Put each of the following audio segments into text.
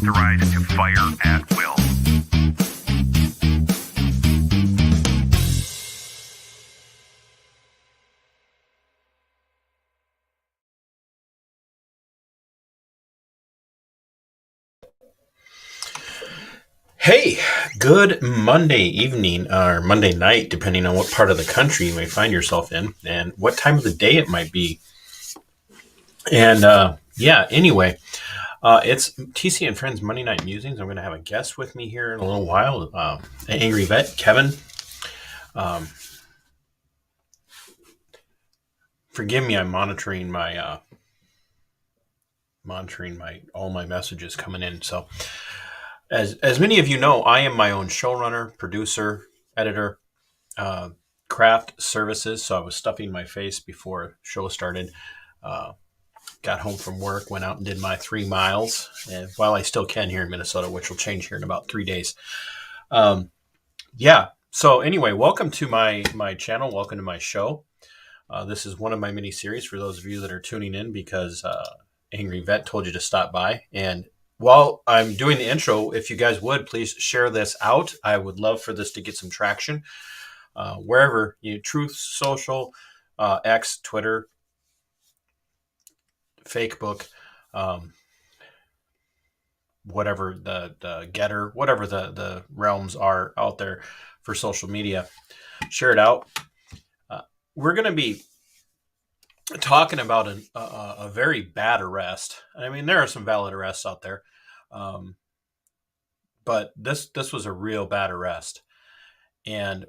authorized to fire at will. Hey, good Monday evening or Monday night, depending on what part of the country you may find yourself in and what time of the day it might be. And anyway, it's TC and Friends Monday Night Musings. I'm going to have a guest with me here in a little while, an angry vet, Kevin. Forgive me, I'm monitoring my all my messages coming in. So, as many of you know, I am my own showrunner, producer, editor, craft services. So I was stuffing my face before show started. Got home from work, went out and did my 3 miles, and while I still can here in Minnesota, which will change here in about 3 days. So anyway, welcome to my channel. Welcome to my show. This is one of my mini series for those of you that are tuning in because Angry Vet told you to stop by. And while I'm doing the intro, if you guys would please share this out. I would love for this to get some traction. Wherever Truth Social, X, Twitter, Facebook, whatever the Getter, whatever the realms are out there for social media, share it out. We're going to be talking about a very bad arrest. I mean, there are some valid arrests out there, but this was a real bad arrest, and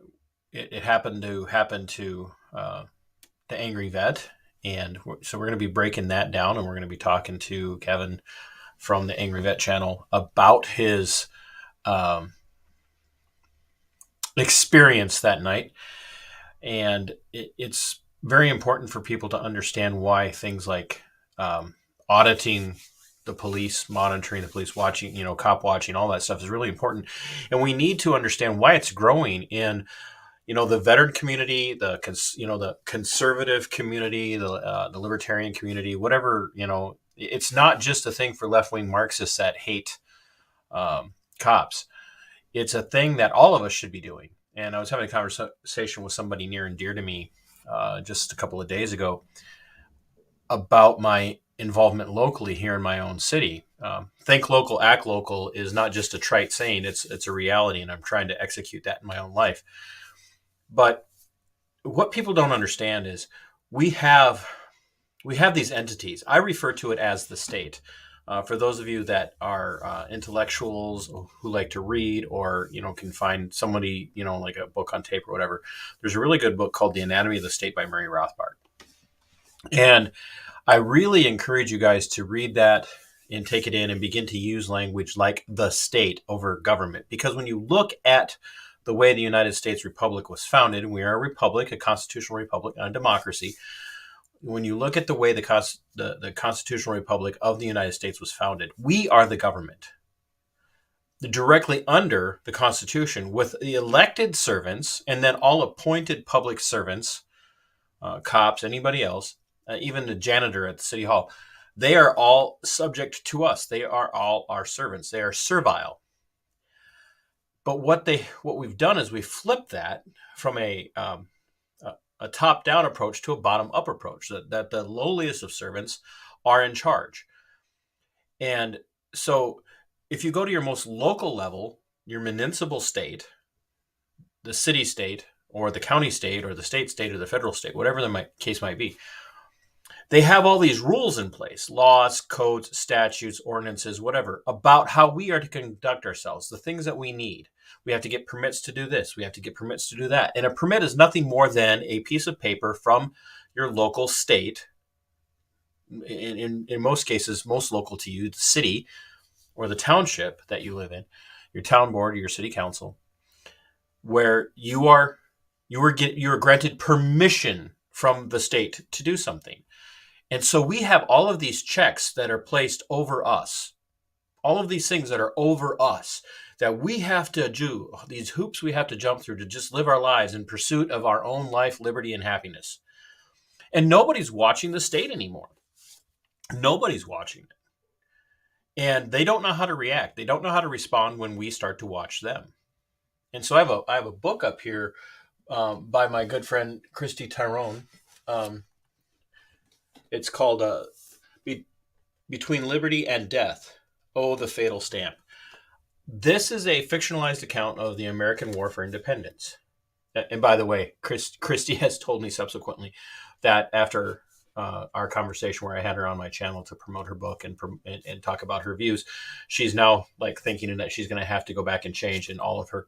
it happened to the Angry Vet. And so we're going to be breaking that down, and we're going to be talking to Kevin from the Angry Vet channel about his experience that night. And it's very important for people to understand why things like auditing the police, monitoring the police, watching, cop watching, all that stuff is really important. And we need to understand why it's growing in the veteran community, the conservative community, the libertarian community, whatever, it's not just a thing for left-wing Marxists that hate cops. It's a thing that all of us should be doing. And I was having a conversation with somebody near and dear to me just a couple of days ago about my involvement locally here in my own city. Think local, act local is not just a trite saying, it's a reality, and I'm trying to execute that in my own life. But what people don't understand is we have these entities. I refer to it as the state. For those of you that are intellectuals who like to read, or can find somebody like a book on tape or whatever, there's a really good book called The Anatomy of the State by Murray Rothbard. And I really encourage you guys to read that and take it in and begin to use language like the state over government. Because when you look at the way the United States Republic was founded, and we are a republic, a constitutional republic, and a democracy. When you look at the way the constitutional republic of the United States was founded, we are the government. Directly under the Constitution, with the elected servants and then all appointed public servants, cops, anybody else, even the janitor at the city hall, they are all subject to us. They are all our servants. They are servile. But what we've done is we flipped that from a top-down approach to a bottom-up approach, that the lowliest of servants are in charge. And so if you go to your most local level, your municipal state, the city state, or the county state, or the state or the federal state, whatever the case might be, they have all these rules in place, laws, codes, statutes, ordinances, whatever, about how we are to conduct ourselves, the things that we need. We have to get permits to do this. We have to get permits to do that. And a permit is nothing more than a piece of paper from your local state, in most cases, most local to you, the city or the township that you live in, your town board or your city council, where you are granted permission from the state to do something. And so we have all of these checks that are placed over us, all of these things that are over us, that we have to do, these hoops we have to jump through to just live our lives in pursuit of our own life, liberty, and happiness. And nobody's watching the state anymore. Nobody's watching it. and they don't know how to react. They don't know how to respond when we start to watch them. And so I have a book up here by my good friend Christy Tyrone. Um, it's called Be- Between Liberty and Death. Oh, the Fatal Stamp. This is a fictionalized account of the American War for Independence. And by the way, Christy has told me subsequently that after our conversation where I had her on my channel to promote her book and talk about her views, she's now like thinking that she's going to have to go back and change in all of her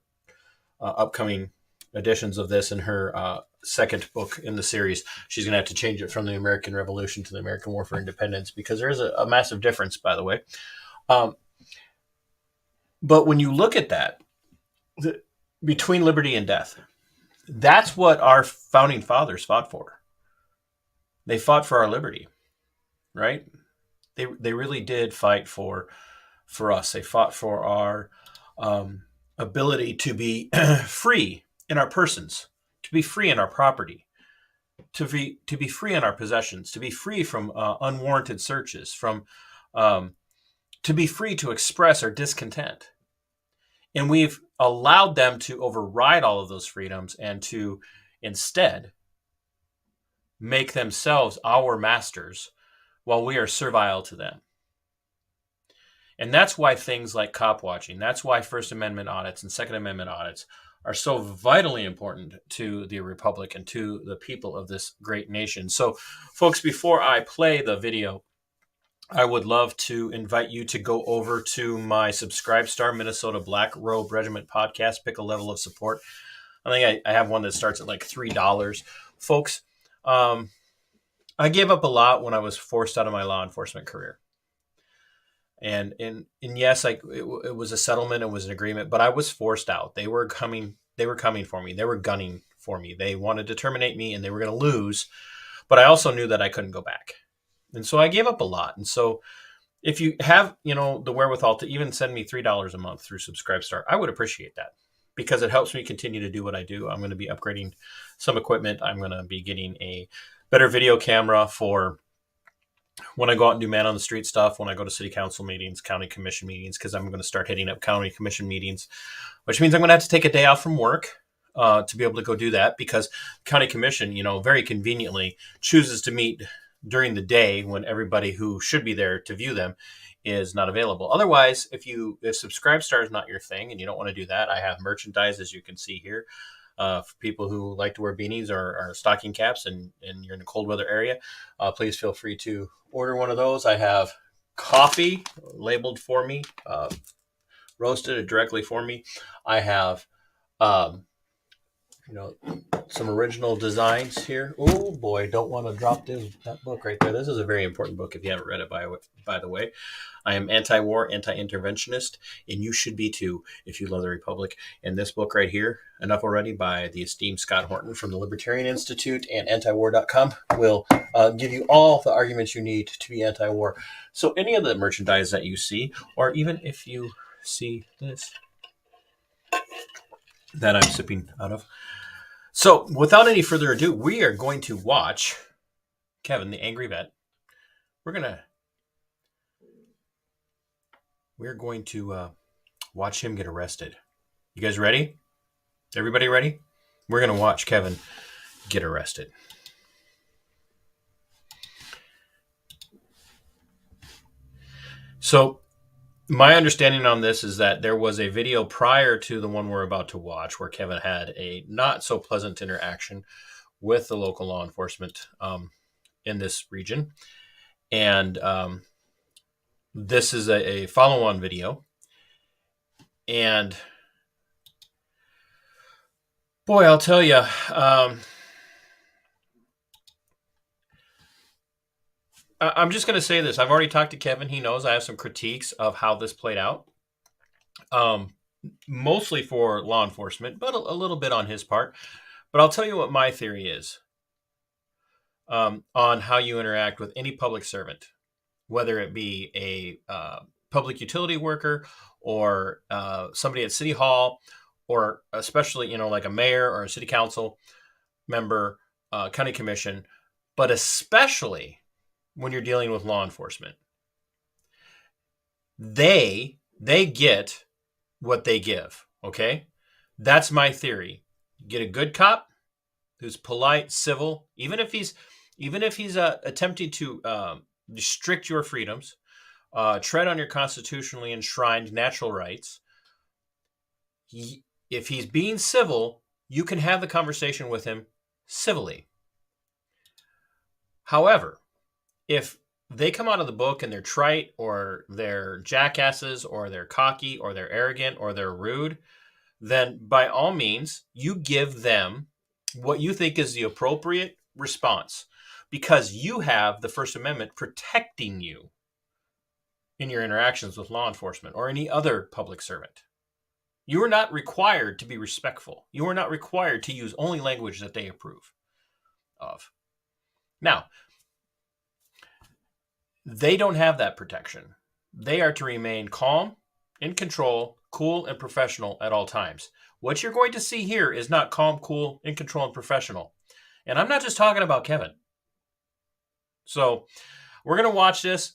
upcoming editions of this in her second book in the series. She's going to have to change it from the American Revolution to the American War for Independence because there is a massive difference, by the way. But when you look at that, between liberty and death, that's what our founding fathers fought for. They fought for our liberty, right? They really did fight for us. They fought for our ability to be free in our persons, to be free in our property, to be free in our possessions, to be free from unwarranted searches, to be free to express our discontent. And we've allowed them to override all of those freedoms and to instead make themselves our masters while we are servile to them. And that's why things like cop watching, that's why First Amendment audits and Second Amendment audits are so vitally important to the Republic and to the people of this great nation. So, folks, before I play the video, I would love to invite you to go over to my Subscribestar Minnesota Black Robe Regiment podcast, pick a level of support. I think I have one that starts at like $3. Folks, I gave up a lot when I was forced out of my law enforcement career. And yes, it was a settlement, it was an agreement, but I was forced out. They were coming for me. They were gunning for me. They wanted to terminate me and they were going to lose, but I also knew that I couldn't go back. And so I gave up a lot. And so if you have, the wherewithal to even send me $3 a month through Subscribestar, I would appreciate that because it helps me continue to do what I do. I'm going to be upgrading some equipment. I'm going to be getting a better video camera for when I go out and do man on the street stuff, when I go to city council meetings, county commission meetings, because I'm going to start hitting up county commission meetings, which means I'm going to have to take a day off from work to be able to go do that because county commission, very conveniently chooses to meet during the day when everybody who should be there to view them is not available. Otherwise, if Subscribestar is not your thing and you don't want to do that, I have merchandise, as you can see here, for people who like to wear beanies or stocking caps and you're in a cold weather area, please feel free to order one of those. I have coffee labeled for me, roasted directly for me. I have some original designs here. Oh boy, don't want to drop that book right there. This is a very important book if you haven't read it, by the way. I am anti-war, anti-interventionist, and you should be too if you love the Republic. And this book right here, Enough Already, by the esteemed Scott Horton from the Libertarian Institute and antiwar.com, will give you all the arguments you need to be anti-war. So any of the merchandise that you see, or even if you see this that I'm sipping out of. So without any further ado, we are going to watch Kevin, the Angry Vet. We're going to watch him get arrested. You guys ready? Everybody ready? We're going to watch Kevin get arrested. So my understanding on this is that there was a video prior to the one we're about to watch where Kevin had a not so pleasant interaction with the local law enforcement in this region. And this is a follow-on video. And boy, I'll tell you, I'm just going to say this. I've already talked to Kevin. He knows I have some critiques of how this played out. Mostly for law enforcement, but a little bit on his part. But I'll tell you what my theory is on how you interact with any public servant, whether it be a public utility worker or somebody at City Hall, or especially, like a mayor or a city council member, county commission, but especially when you're dealing with law enforcement. they get what they give. Okay, that's my theory. You get a good cop who's polite, civil, even if he's attempting to restrict your freedoms, tread on your constitutionally enshrined natural rights. If he's being civil, you can have the conversation with him civilly. However, if they come out of the book and they're trite or they're jackasses or they're cocky or they're arrogant or they're rude, then by all means, you give them what you think is the appropriate response because you have the First Amendment protecting you in your interactions with law enforcement or any other public servant. You are not required to be respectful. You are not required to use only language that they approve of. Now, they don't have that protection. They are to remain calm, in control, cool, and professional at all times. What you're going to see here is not calm, cool, in control, and professional. And I'm not just talking about Kevin. So we're going to watch this.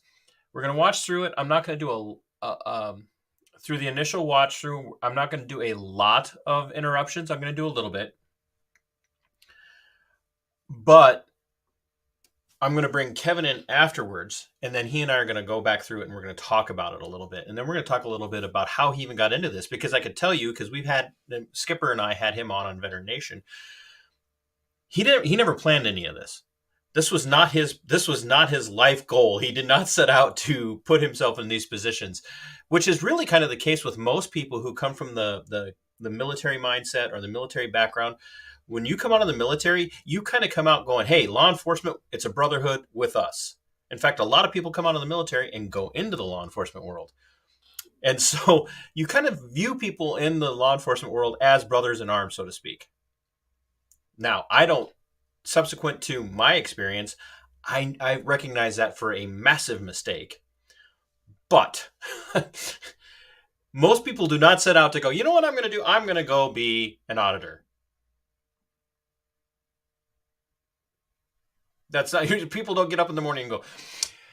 We're going to watch through it. I'm not going to do through the initial watch through, I'm not going to do a lot of interruptions. I'm going to do a little bit. But I'm going to bring Kevin in afterwards, and then he and I are going to go back through it, and we're going to talk about it a little bit. And then we're going to talk a little bit about how he even got into this, because I could tell you, because Skipper and I had him on Veteran Nation. He never planned any of this. This was not his life goal. He did not set out to put himself in these positions, which is really kind of the case with most people who come from the military mindset or the military background. When you come out of the military, you kind of come out going, hey, law enforcement, it's a brotherhood with us. In fact, a lot of people come out of the military and go into the law enforcement world. And so you kind of view people in the law enforcement world as brothers in arms, so to speak. Now, subsequent to my experience, I recognize that for a massive mistake. But most people do not set out to go, you know what I'm going to do? I'm going to go be an auditor. That's not, people don't get up in the morning and go,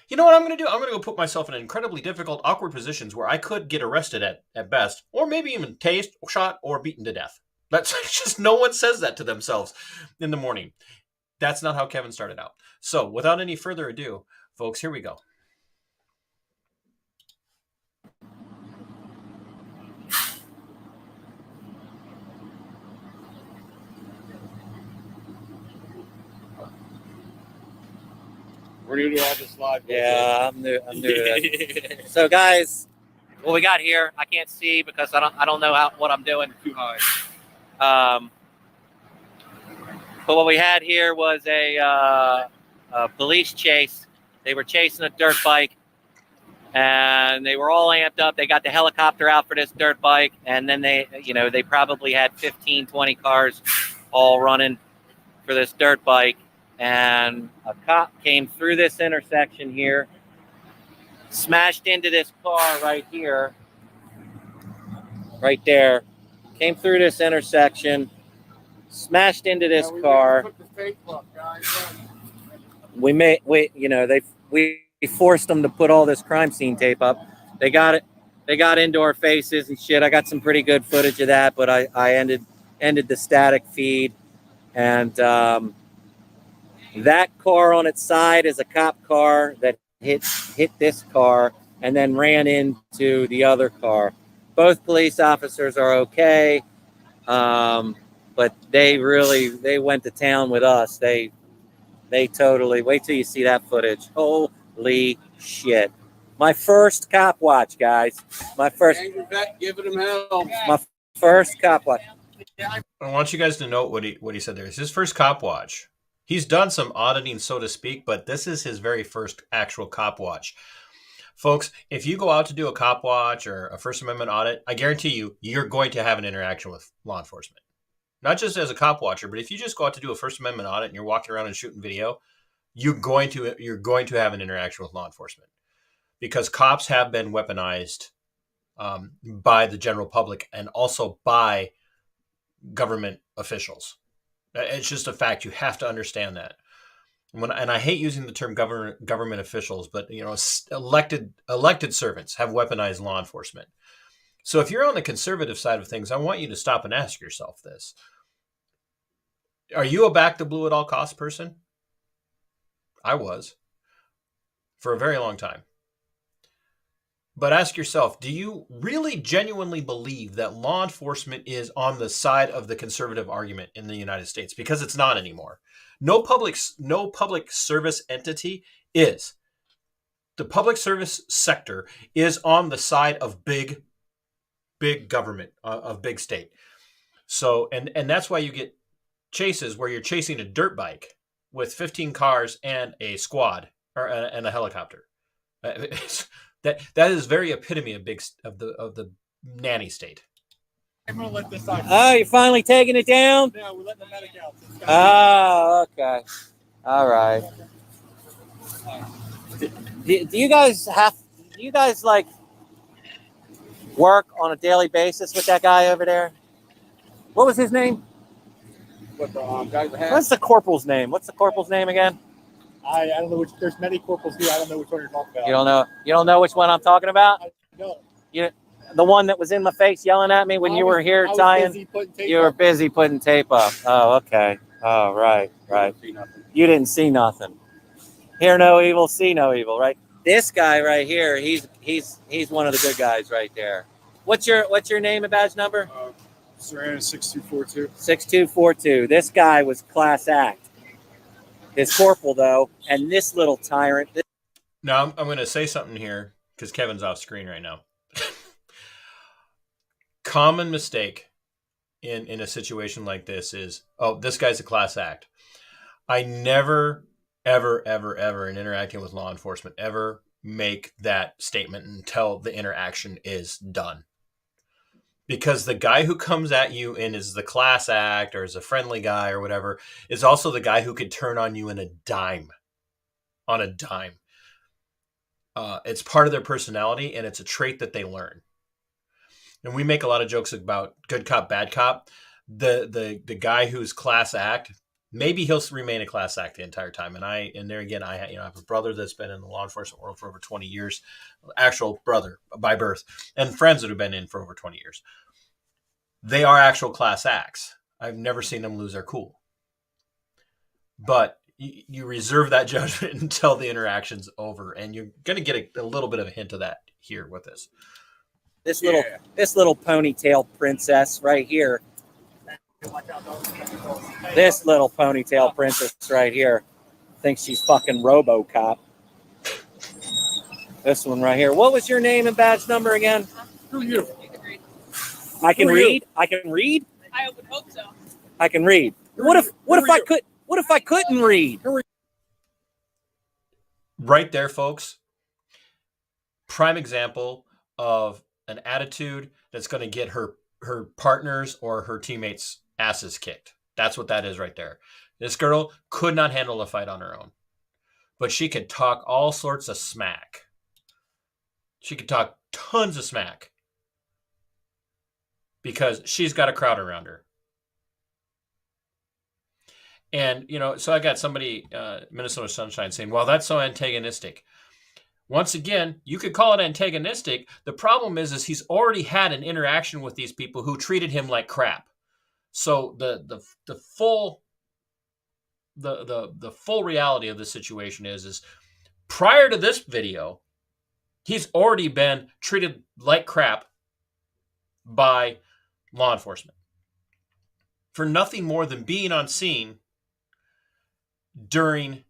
you know what I'm going to do? I'm going to go put myself in incredibly difficult, awkward positions where I could get arrested at best, or maybe even tased, shot, or beaten to death. That's just, no one says that to themselves in the morning. That's not how Kevin started out. So without any further ado, folks, here we go. We're new to all this live. Yeah, I'm new to this. So, guys, what we got here, I can't see because I don't know what I'm doing. Too high. But what we had here was a police chase. They were chasing a dirt bike, and they were all amped up. They got the helicopter out for this dirt bike, and then they probably had 15, 20 cars all running for this dirt bike. And a cop came through this intersection here, smashed into this car right here, right there, came through this intersection, smashed into this car. Put the fake look, guys. We forced them to put all this crime scene tape up. They got it. They got into our faces and shit. I got some pretty good footage of that, but I ended the static feed. And that car on its side is a cop car that hit this car and then ran into the other car. Both police officers are okay, but they went to town with us. They totally, wait till you see that footage. Holy shit. My first cop watch, guys. My first cop watch. I want you guys to note what he said there. It's his first cop watch. He's done some auditing, so to speak, but this is his very first actual cop watch. Folks, if you go out to do a cop watch or a First Amendment audit, I guarantee you're going to have an interaction with law enforcement. Not just as a cop watcher, but if you just go out to do a First Amendment audit and you're walking around and shooting video, you're going to have an interaction with law enforcement, because cops have been weaponized by the general public and also by government officials. It's just a fact. You have to understand that. And I hate using the term government officials, but elected servants have weaponized law enforcement. So if you're on the conservative side of things, I want you to stop and ask yourself this. Are you a back the blue at all costs person? I was for a very long time. But ask yourself, do you really genuinely believe that law enforcement is on the side of the conservative argument in the United States? Because it's not anymore. No public service entity is. The public service sector is on the side of big government, of big state. So, and that's why you get chases where you're chasing a dirt bike with 15 cars and a squad and a helicopter. That is very epitome of the nanny state. I'm gonna let this out. Oh, you're finally taking it down? Yeah, we're letting the medic out. Oh, okay. All right. Do you guys like work on a daily basis with that guy over there? What was his name? What the guy with the hat? What's the corporal's name? What's the corporal's name again? I don't know which. There's many corporals here. I don't know which one you're talking about. You don't know? You don't know which one I'm talking about? No. The one that was in my face yelling at me when you were here tying? You were busy putting tape up. Oh, okay. Oh, right. You didn't see nothing. Hear no evil, see no evil, right? This guy right here, he's one of the good guys right there. What's your name and badge number? Serrano 6242. 6242. This guy was class act. His corporal though, and this little tyrant. Now I'm going to say something here because Kevin's off screen right now. Common mistake in a situation like this is, oh, this guy's a class act. I never, ever in interacting with law enforcement ever make that statement until the interaction is done. Because the guy who comes at you and is the class act or is a friendly guy or whatever is also the guy who could turn on you in a dime. On a dime. It's part of their personality and it's a trait that they learn. And we make a lot of jokes about good cop, bad cop. The guy who's class act, maybe he'll remain a class act the entire time. And there again, I have a brother that's been in the law enforcement world for over 20 years, actual brother by birth, and friends that have been in for over 20 years. They are actual class acts. I've never seen them lose their cool. But you reserve that judgment until the interaction's over, and you're going to get a little bit of a hint of that here with this. This little ponytail princess right here. This little ponytail princess right here thinks she's fucking RoboCop. This one right here. What was your name and badge number again? Who are you? I can read. I can read. I would hope so. I can read. What if I couldn't read? Right there, folks. Prime example of an attitude that's going to get her partners or her teammates' asses kicked. That's what that is right there. This girl could not handle a fight on her own, but she could talk all sorts of smack. She could talk tons of smack because she's got a crowd around her. And, so I got somebody, Minnesota Sunshine, saying, well, that's so antagonistic. Once again, you could call it antagonistic. The problem is he's already had an interaction with these people who treated him like crap. So the full reality of the situation is prior to this video, he's already been treated like crap by law enforcement for nothing more than being on scene during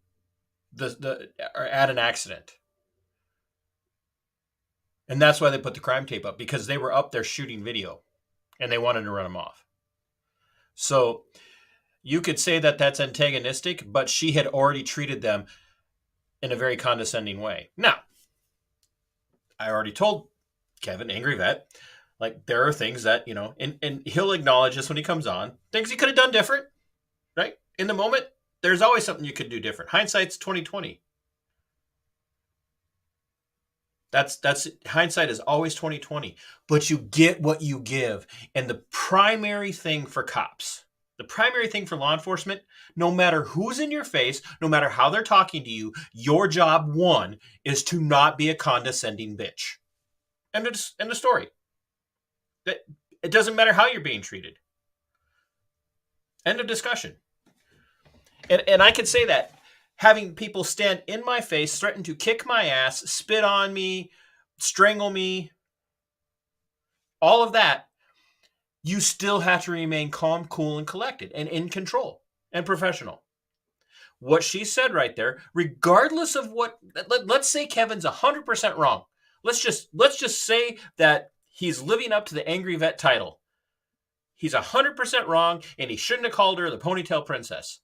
or at an accident. And that's why they put the crime tape up, because they were up there shooting video and they wanted to run him off. So you could say that that's antagonistic, but she had already treated them in a very condescending way. Now, I already told Kevin, Angry Vet, like there are things that, and he'll acknowledge this when he comes on, things he could have done different, right? In the moment, there's always something you could do different. Hindsight's 20/20. That's hindsight is always 20/20, but you get what you give. And the primary thing for cops The primary thing for law enforcement, no matter who's in your face, no matter how they're talking to you, your job, one, is to not be a condescending bitch. End of story. It doesn't matter how you're being treated. End of discussion. And I can say that. Having people stand in my face, threaten to kick my ass, spit on me, strangle me, all of that, you still have to remain calm, cool, and collected, and in control, and professional. What she said right there, regardless of what, let's say Kevin's 100% wrong. Let's just say that he's living up to the angry vet title. He's 100% wrong, and he shouldn't have called her the ponytail princess.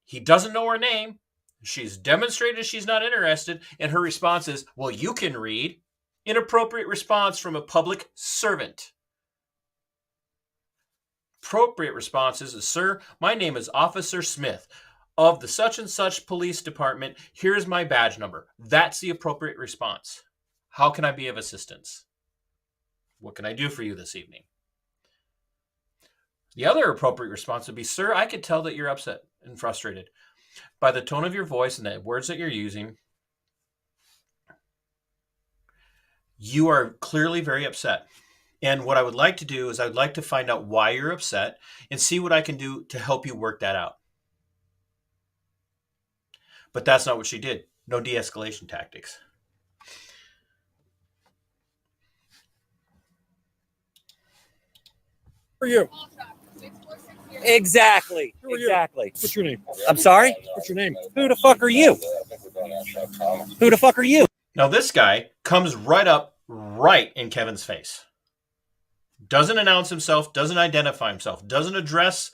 He doesn't know her name. She's demonstrated she's not interested, and her response is, well, you can read. Inappropriate response from a public servant. Appropriate responses is, sir, my name is Officer Smith of the such and such police department. Here's my badge number. That's the appropriate response. How can I be of assistance? What can I do for you this evening? The other appropriate response would be, sir, I could tell that you're upset and frustrated by the tone of your voice and the words that you're using. You are clearly very upset. And what I would like to do is I would like to find out why you're upset and see what I can do to help you work that out. But that's not what she did. No de-escalation tactics. Who are you? Exactly. Who are you? Exactly. What's your name? I'm sorry? What's your name? Who the fuck are you? Who the fuck are you? Now this guy comes right in Kevin's face. Doesn't announce himself, doesn't identify himself, doesn't address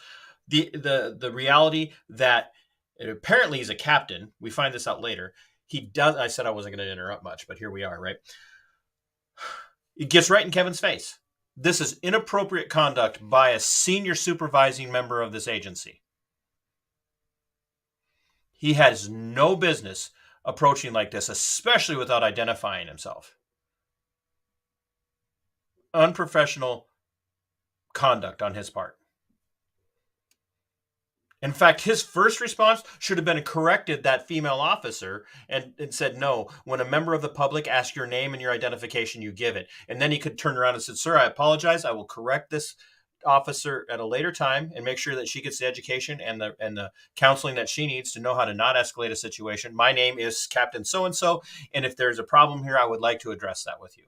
the reality that apparently he's a captain. We find this out later. He does. I said I wasn't going to interrupt much, but here we are, right? It gets right in Kevin's face. This is inappropriate conduct by a senior supervising member of this agency. He has no business approaching like this, especially without identifying himself. Unprofessional conduct on his part. In fact, his first response should have been corrected that female officer and said, no, when a member of the public asks your name and your identification, you give it. And then he could turn around and say, sir, I apologize. I will correct this officer at a later time and make sure that she gets the education and the counseling that she needs to know how to not escalate a situation. My name is Captain So-and-so, and if there's a problem here, I would like to address that with you.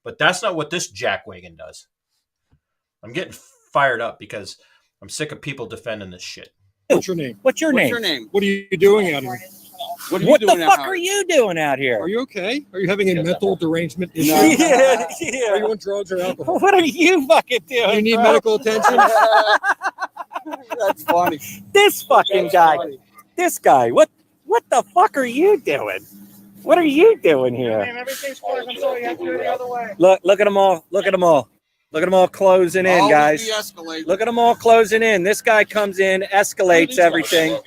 But that's not what this jackwagon does. I'm getting fired up because I'm sick of people defending this shit. What's your name? What's your What's name? your name? What are you doing out here? What the fuck are you doing out here? Are you okay? Are you having a mental derangement issue? No. Yeah, Are you on drugs or alcohol? What are you fucking doing? Do you need bro? medical attention? That's funny. This fucking That's guy. funny. This guy. What the fuck are you doing? What are you doing here? Everything's closed. I'm sorry. You have to go the other way. Look at them all. Look at them all. Look at them all closing in, Always guys. de-escalate. Look at them all closing in. This guy comes in, escalates everything.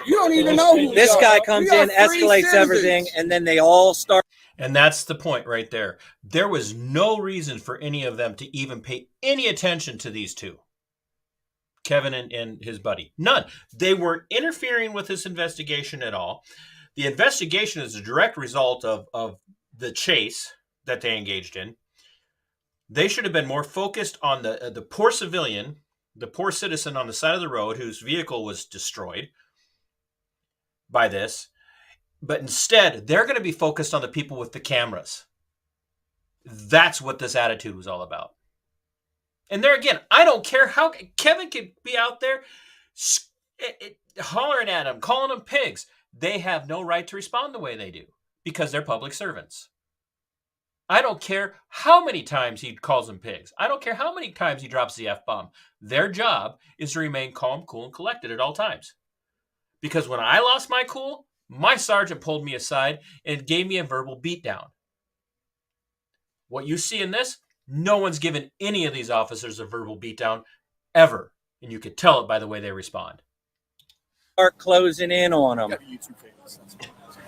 You don't even know who This we are. guy comes We are in, free escalates citizens. everything, and then they all start. And that's the point right there. There was no reason for any of them to even pay any attention to these two. Kevin and his buddy. None. They weren't interfering with this investigation at all. The investigation is a direct result of the chase that they engaged in. They should have been more focused on the poor civilian, the poor citizen on the side of the road whose vehicle was destroyed by this. But instead, they're going to be focused on the people with the cameras. That's what this attitude was all about. And there again, I don't care how Kevin could be out there hollering at them, calling them pigs. They have no right to respond the way they do because they're public servants. I don't care how many times he calls them pigs. I don't care how many times he drops the F-bomb. Their job is to remain calm, cool, and collected at all times. Because when I lost my cool, my sergeant pulled me aside and gave me a verbal beatdown. What you see in this, no one's given any of these officers a verbal beatdown ever. And you could tell it by the way they respond. Start closing in on them.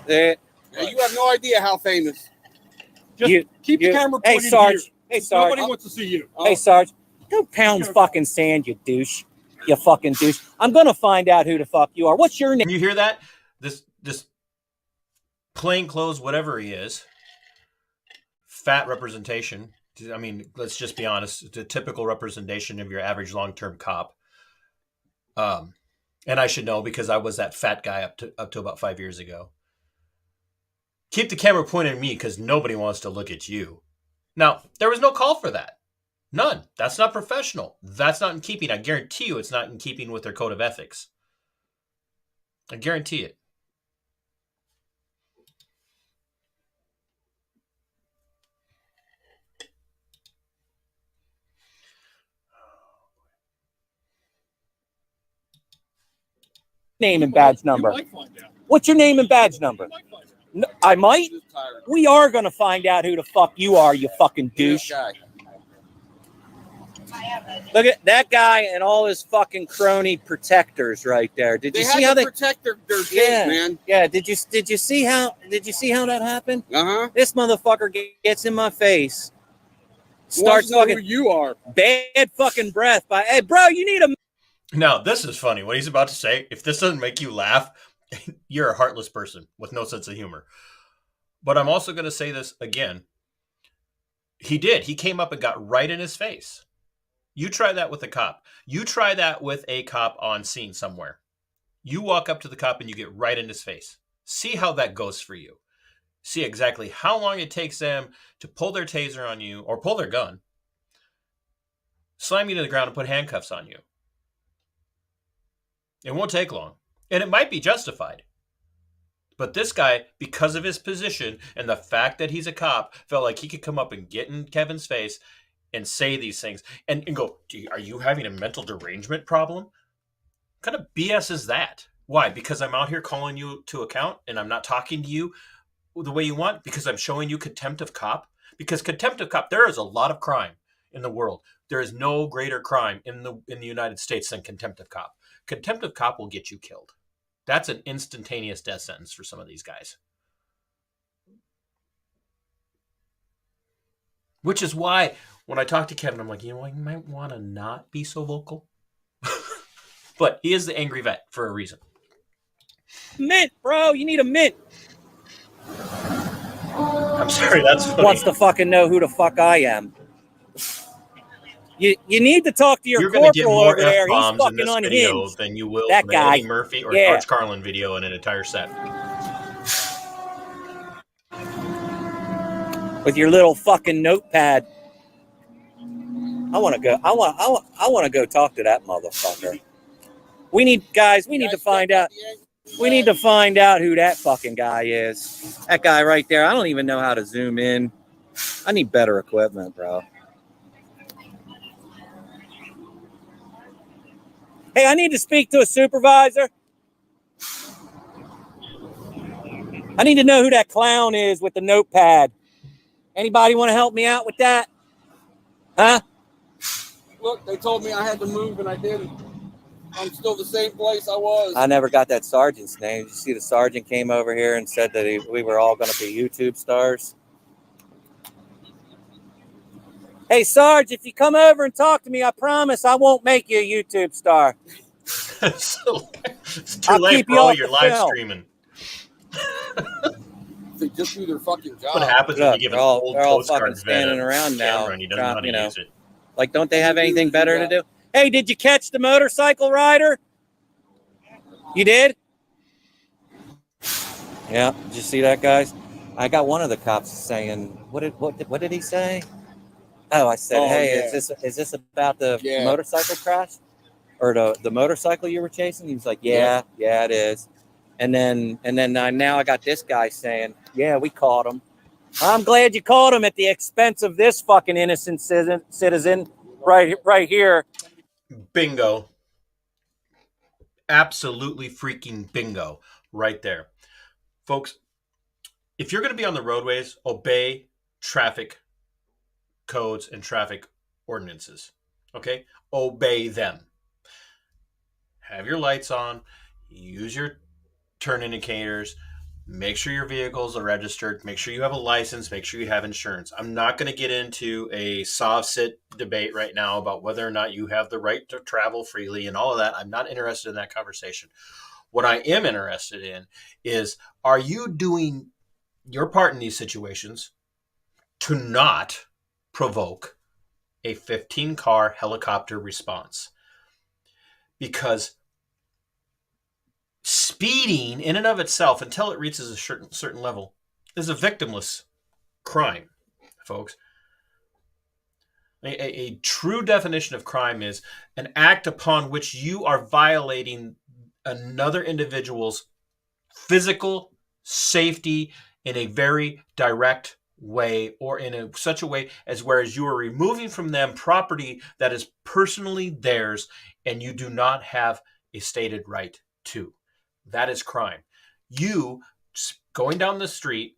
Yeah, you have no idea how famous. Just keep the camera Hey, pointed Sarge. here. Hey, Sarge. Nobody wants to see you. Hey, Sarge. Go pound fucking sand, you douche. You fucking douche. I'm gonna find out who the fuck you are. What's your name? You hear that? This plain clothes, whatever he is, fat representation. I mean, let's just be honest. It's a typical representation of your average long-term cop. And I should know because I was that fat guy up to about 5 years ago. Keep the camera pointed at me because nobody wants to look at you. Now, there was no call for that. None. That's not professional. That's not in keeping. I guarantee you it's not in keeping with their code of ethics. I guarantee it. Name and badge number. You might find out. What's your name and badge number? You might find out. No, I might. Just tired. We are gonna find out who the fuck you are, you fucking This douche. guy. Look at that guy and all his fucking crony protectors right there. Did They you had see how to they? protect their Yeah. gate, man. Yeah. Did you see how that happened? Uh-huh. This motherfucker gets in my face, Starts starts know who fucking you are. bad fucking breath. By hey, bro, you need a. Now, this is funny. What he's about to say, if this doesn't make you laugh, you're a heartless person with no sense of humor. But I'm also going to say this again. He did. He came up and got right in his face. You try that with a cop. You try that with a cop on scene somewhere. You walk up to the cop and you get right in his face. See how that goes for you. See exactly how long it takes them to pull their taser on you or pull their gun, slam you to the ground and put handcuffs on you. It won't take long. And it might be justified. But this guy, because of his position and the fact that he's a cop, felt like he could come up and get in Kevin's face and say these things and go, are you having a mental derangement problem? What kind of BS is that? Why? Because I'm out here calling you to account and I'm not talking to you the way you want? Because I'm showing you contempt of cop? Because contempt of cop, there is a lot of crime in the world. There is no greater crime in the United States than contempt of cop. Contempt of cop will get you killed. That's an instantaneous death sentence for some of these guys. Which is why when I talk to Kevin, I'm like, you know, you might want to not be so vocal. But he is the angry vet for a reason. Mint, bro. You need a mint. I'm sorry, that's funny. Wants to fucking know who the fuck I am. You need to talk to your You're going to get corporal more over there. He's F-bombs in fucking this video unhinged. than you will That from guy. Eddie Murphy or Yeah. George Carlin video in an entire set. With your little fucking notepad. I want to go. I want to go talk to that motherfucker. We need to find out. We need to find out who that fucking guy is. That guy right there. I don't even know how to zoom in. I need better equipment, bro. Hey, I need to speak to a supervisor. I need to know who that clown is with the notepad. Anybody want to help me out with that? Huh? Look, they told me I had to move and I didn't. I'm still the same place I was. I never got that sergeant's name. Did you see the sergeant came over here and said that we were all going to be YouTube stars? Hey, Sarge, if you come over and talk to me, I promise I won't make you a YouTube star. It's too I'll late keep for you all off your the live film. streaming. They just do their fucking job. What happens when Look, you give they're an all, old they're all Coast Guard fucking vet standing a around now. camera and he doesn't know how to use it? Like, don't they have anything better to do? Hey, did you catch the motorcycle rider? You did? Yeah. Did you see that, guys? I got one of the cops saying, what did he say? Oh, I said, Oh, hey, yeah. is this about the Yeah. motorcycle crash or the motorcycle you were chasing? He was like, yeah, it is. And then now I got this guy saying, yeah, we caught him. I'm glad you caught him at the expense of this fucking innocent citizen right here. Bingo. Absolutely freaking bingo right there. Folks, if you're going to be on the roadways, obey traffic codes and traffic ordinances. Okay? Obey them. Have your lights on. Use your turn indicators. make sure your vehicles are registered, make sure you have a license, make sure you have insurance. I'm not going to get into a soft-sit debate right now about whether or not you have the right to travel freely and all of that. I'm not interested in that conversation. What I am interested in is, are you doing your part in these situations to not provoke a 15-car helicopter response? Because speeding in and of itself, until it reaches a certain level, is a victimless crime, folks. A true definition of crime is an act upon which you are violating another individual's physical safety in a very direct way, or in such a way as whereas you are removing from them property that is personally theirs and you do not have a stated right to. That is crime. You going down the street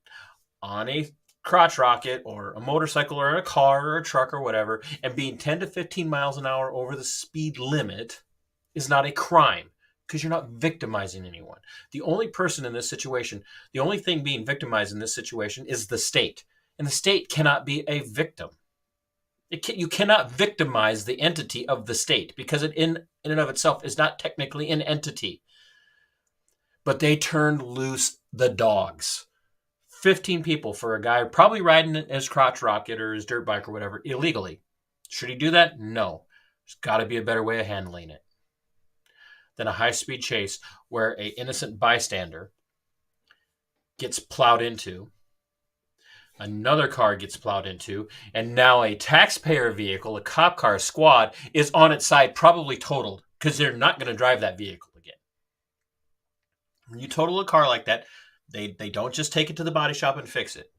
on a crotch rocket or a motorcycle or a car or a truck or whatever and being 10 to 15 miles an hour over the speed limit is not a crime, because you're not victimizing anyone. The only person in this situation, the only thing being victimized in this situation is the state. And the state cannot be a victim. You cannot victimize the entity of the state, because it in and of itself is not technically an entity. But they turned loose the dogs. 15 people for a guy probably riding his crotch rocket or his dirt bike or whatever illegally. Should he do that? No. There's got to be a better way of handling it than a high-speed chase where an innocent bystander gets plowed into, another car gets plowed into, and now a taxpayer vehicle, a cop car, squad, is on its side, probably totaled, because they're not going to drive that vehicle again. When you total a car like that, they don't just take it to the body shop and fix it,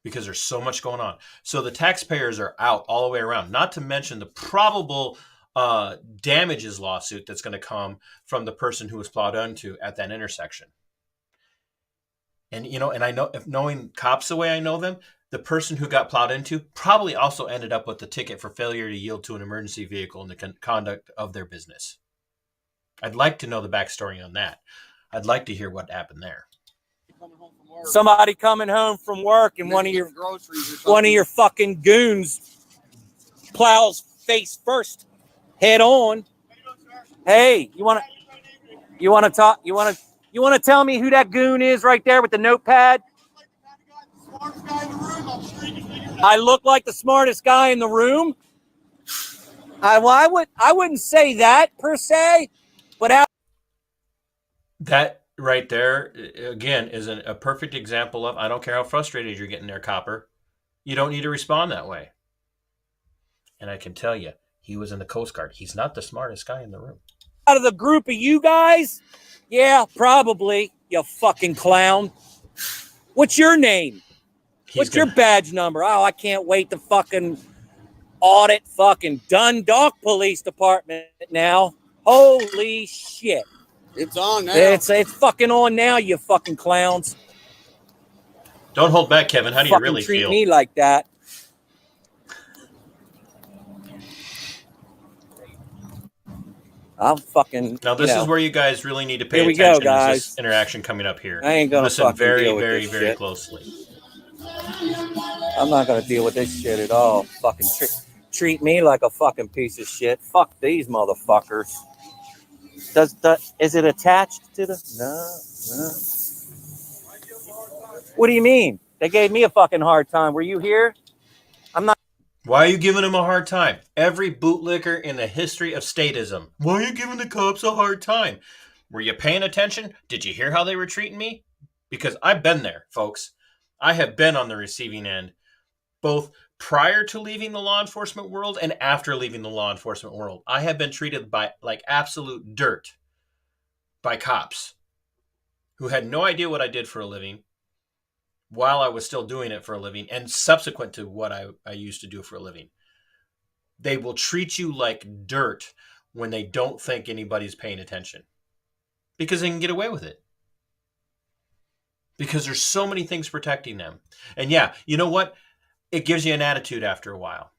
because there's so much going on. So the taxpayers are out all the way around, not to mention the probable damages lawsuit that's going to come from the person who was plowed onto at that intersection. And, and I know, if knowing cops the way I know them, the person who got plowed into probably also ended up with the ticket for failure to yield to an emergency vehicle in the conduct of their business. I'd like to know the backstory on that. I'd like to hear what happened there. Somebody coming home from work and one of your fucking goons plows face first, head on. Hey, you want to talk? You want to tell me who that goon is right there with the notepad? I look like the smartest guy in the room. I wouldn't say that per se, but that right there, again, is a perfect example of, I don't care how frustrated you're getting there, copper. You don't need to respond that way. And I can tell you, he was in the Coast Guard. He's not the smartest guy in the room. Out of the group of you guys, yeah, probably, you fucking clown. What's your name? What's your badge number? Oh, I can't wait to fucking audit fucking Dundalk Police Department now. Holy shit. It's on now. It's fucking on now, you fucking clowns. Don't hold back, Kevin. How do you really treat feel? Me like that. I'm fucking. Now this is where you guys really need to pay Here we attention. go, guys. This interaction coming up here. I ain't gonna listen fucking very, deal with very, this very shit. closely. I'm not gonna deal with this shit at all. Fucking treat me like a fucking piece of shit. Fuck these motherfuckers. Is it attached to the? No. What do you mean? They gave me a fucking hard time. Were you here? I'm not. Why are you giving them a hard time? Every bootlicker in the history of statism. Why are you giving the cops a hard time? Were you paying attention? Did you hear how they were treating me? Because I've been there, folks. I have been on the receiving end, both prior to leaving the law enforcement world and after leaving the law enforcement world. I have been treated by like absolute dirt by cops who had no idea what I did for a living while I was still doing it for a living and subsequent to what I used to do for a living. They will treat you like dirt when they don't think anybody's paying attention because they can get away with it. Because there's so many things protecting them. And yeah, you know what? It gives you an attitude after a while.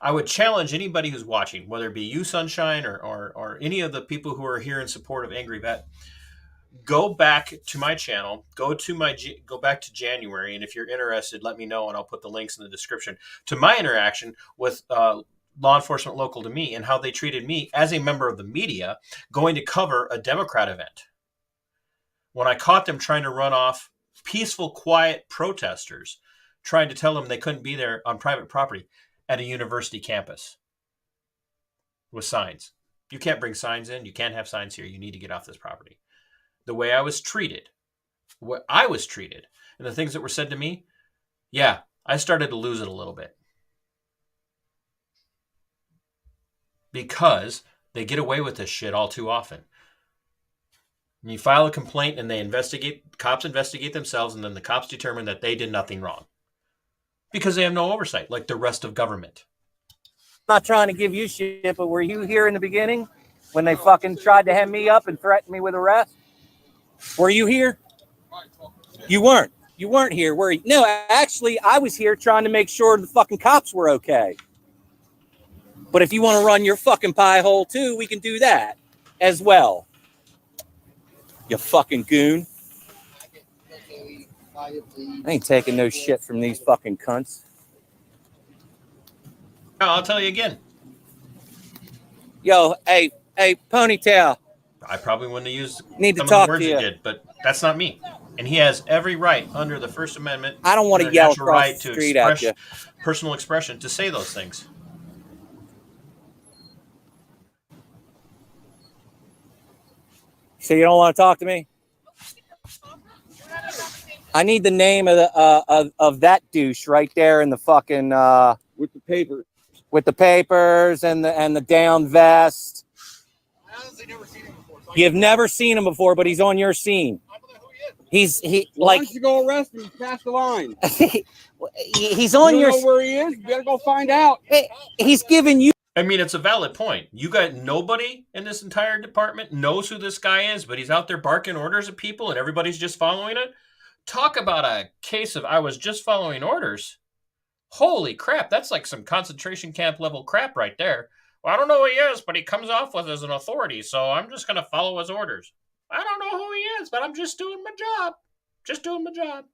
I would challenge anybody who's watching, whether it be you, Sunshine, or any of the people who are here in support of Angry Vet. go back to my channel, go back to January, and if you're interested, let me know, and I'll put the links in the description to my interaction with law enforcement local to me and how they treated me as a member of the media going to cover a Democrat event. When I caught them trying to run off peaceful, quiet protesters, trying to tell them they couldn't be there on private property at a university campus with signs. You can't bring signs in. You can't have signs here. You need to get off this property. The way I was treated, and the things that were said to me, yeah, I started to lose it a little bit. Because they get away with this shit all too often. You file a complaint and cops investigate themselves, and then the cops determine that they did nothing wrong. Because they have no oversight, like the rest of government. I'm not trying to give you shit, but were you here in the beginning when they fucking tried to hem me up and threaten me with arrest? Were you here? You weren't. You weren't here, were you? No, actually, I was here trying to make sure the fucking cops were okay. But if you want to run your fucking pie hole too, we can do that as well. You fucking goon. I ain't taking no shit from these fucking cunts. I'll tell you again. Yo, hey, Ponytail. I probably wouldn't have used Need to some talk of the words to you you. did, but that's not me. And he has every right under the First Amendment. I don't want to the yell natural across right the to street at you. personal expression to say those things. So you don't want to talk to me? I need the name of of that douche right there in the fucking With the paper. with the papers and the down vest. I honestly never seen him before. So You've never seen him before, but he's on your scene. I don't know who he is. Why Like don't you go arrest him? Pass the line. he's on You your. don't know where he is? You better go find out. He's giving you. I mean, it's a valid point. You got nobody in this entire department knows who this guy is, but he's out there barking orders at people and everybody's just following it. Talk about a case of I was just following orders. Holy crap, that's like some concentration camp level crap right there. Well, I don't know who he is, but he comes off with as an authority, so I'm just going to follow his orders. I don't know who he is, but I'm just doing my job. Just doing my job.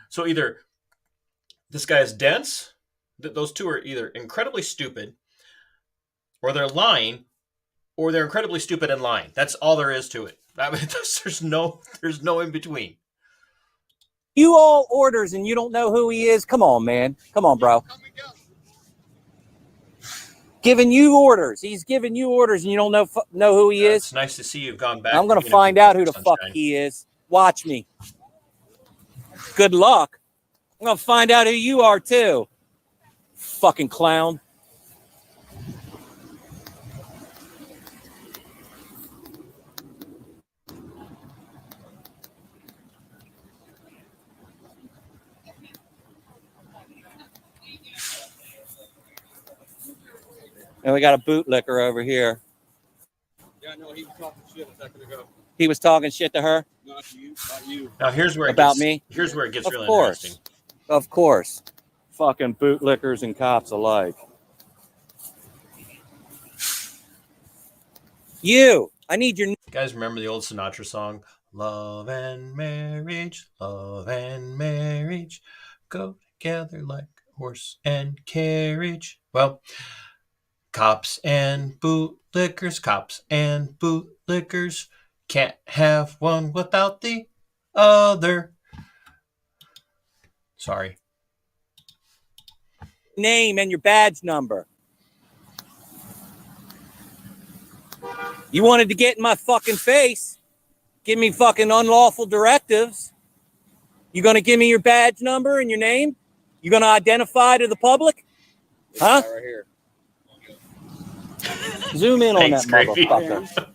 So either this guy is dense, those two are either incredibly stupid, or they're lying, or they're incredibly stupid and lying. That's all there is to it. I mean, there's no in between. You all orders and you don't know who he is. Come on, man. Come on, bro. Giving you orders. He's giving you orders and you don't know who he is. It's nice to see you've gone back. I'm going to find out who the fuck he is. Watch me. Good luck. I'm going to find out who you are too. Fucking clown. And we got a bootlicker over here. Yeah, no, he was talking shit a second ago. He was talking shit to her? Not to you, not you. Now here's where Here's where it gets really interesting. Of course. Fucking bootlickers and cops alike. You, I need your... You guys remember the old Sinatra song? Love and marriage, go together like horse and carriage. Well, cops and bootlickers can't have one without the other. Sorry. Name and your badge number. You wanted to get in my fucking face, give me fucking unlawful directives. You gonna give me your badge number and your name? You gonna identify to the public? Huh? Right here. Zoom in on Thanks, that Gravy. motherfucker.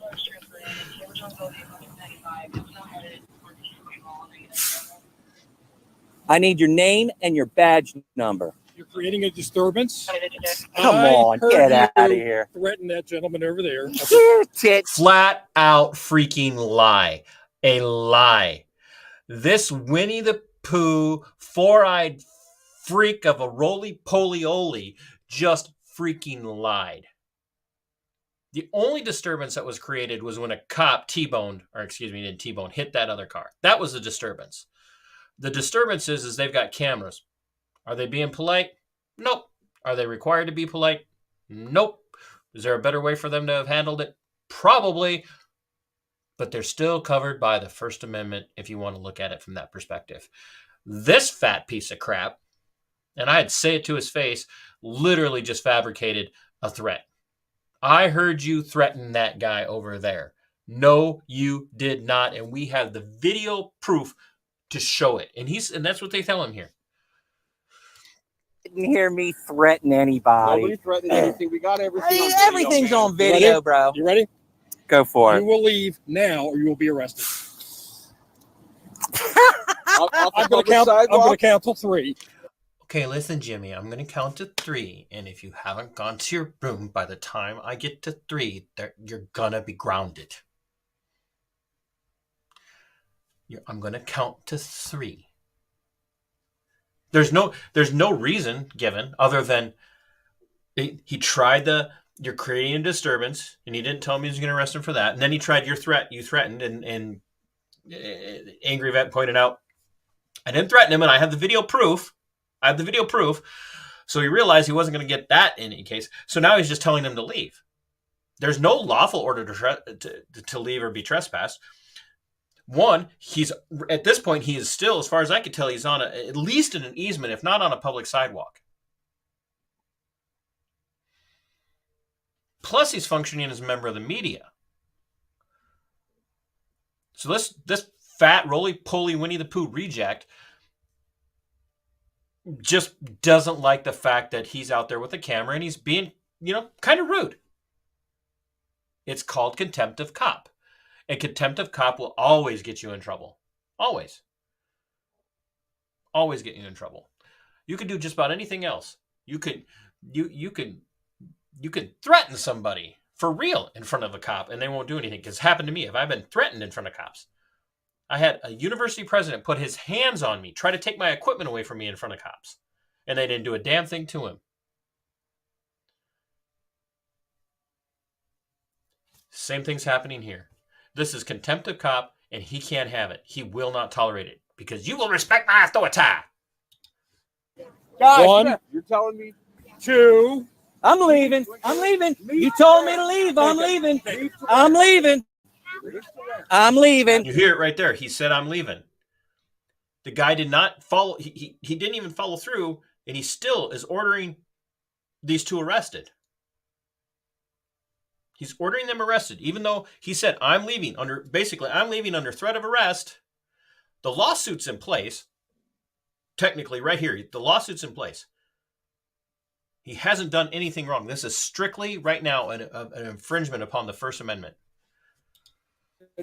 I need your name and your badge number. You're creating a disturbance. Come on, heard get out of you here. Threaten that gentleman over there. Flat out freaking lie. A lie. This Winnie the Pooh, four-eyed freak of a roly-poly-oly just freaking lied. The only disturbance that was created was when a cop T-boned, or excuse me, didn't T-bone, hit that other car. That was the disturbance. The disturbance is they've got cameras. Are they being polite? Nope. Are they required to be polite? Nope. Is there a better way for them to have handled it? Probably. But they're still covered by the First Amendment if you want to look at it from that perspective. This fat piece of crap, and I'd say it to his face, literally just fabricated a threat. I heard you threaten that guy over there. No, you did not. And we have the video proof to show it. And that's what they tell him here. Didn't hear me threaten anybody. Nobody threatened anything. We got everything. On Everything's video, man. on video, bro. You ready? Go for You it. will leave now, or you will be arrested. Off the I'm public going sidewalk. to count till 3. Okay, listen, Jimmy, I'm going to count to 3. And if you haven't gone to your room by the time I get to 3, you're going to be grounded. I'm going to count to 3. There's no reason given other than he tried you're creating a disturbance, and he didn't tell me he was going to arrest him for that. And then he tried your threat. You threatened, and Angry Vet pointed out, I didn't threaten him, and I have the video proof. So he realized he wasn't going to get that in any case. So now he's just telling them to leave. There's no lawful order to leave or be trespassed. One, at this point, he is still, as far as I can tell, he's on at least in an easement, if not on a public sidewalk. Plus, he's functioning as a member of the media. So this fat, roly-poly Winnie the Pooh reject just doesn't like the fact that he's out there with a camera and he's being, kind of rude. It's called contempt of cop. And contempt of cop will always get you in trouble. Always. Always get you in trouble. You can do just about anything else. You could threaten somebody for real in front of a cop and they won't do anything. Because it's happened to me. If I've been threatened in front of cops. I had a university president put his hands on me, try to take my equipment away from me in front of cops. And they didn't do a damn thing to him. Same thing's happening here. This is contempt of cop, and he can't have it. He will not tolerate it because you will respect my authority. Guys, 1, you're telling me 2. I'm leaving. You told me to leave. I'm leaving. You hear it right there. He said, I'm leaving. The guy did not follow. He didn't even follow through, and he still is ordering these two arrested. He's ordering them arrested, even though he said, I'm leaving under threat of arrest. The lawsuit's in place. Technically, right here, the lawsuit's in place. He hasn't done anything wrong. This is strictly, right now, an infringement upon the First Amendment.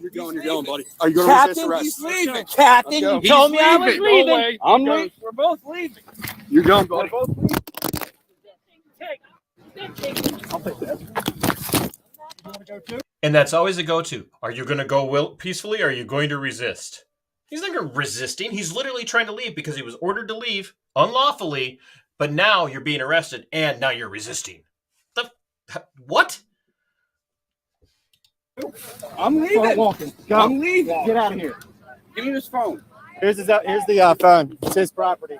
you're going, buddy. Are you going to resist arrest? He's leaving. Captain, you He's told me I was leaving. leaving. No way. I'm leaving. We're both leaving. You're going, buddy. I'll take that. You want to go too? And that's always a go-to. Are you going to go peacefully or are you going to resist? He's not resisting. He's literally trying to leave because he was ordered to leave unlawfully, but now you're being arrested and now you're resisting. What? I'm leaving. Start walking. Go. I'm leaving. Get out of here. Give me this phone. Here's the phone. It's his property.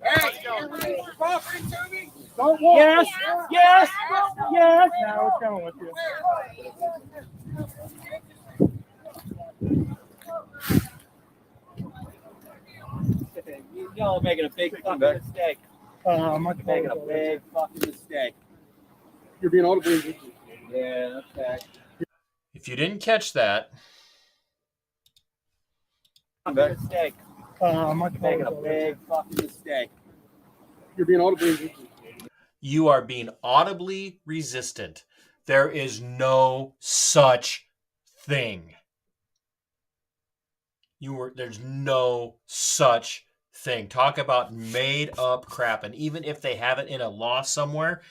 Hey, property to me. Don't walk. Yes. Now it's coming with you. Y'all are making a big fucking mistake. Making a big fucking mistake. You're being audible. Yeah, okay. If you didn't catch that, Mistake. Making a big fucking mistake. You're being audible. you are being audibly resistant. There is no such thing. There's no such thing. Talk about made up crap. And even if they have it in a law somewhere,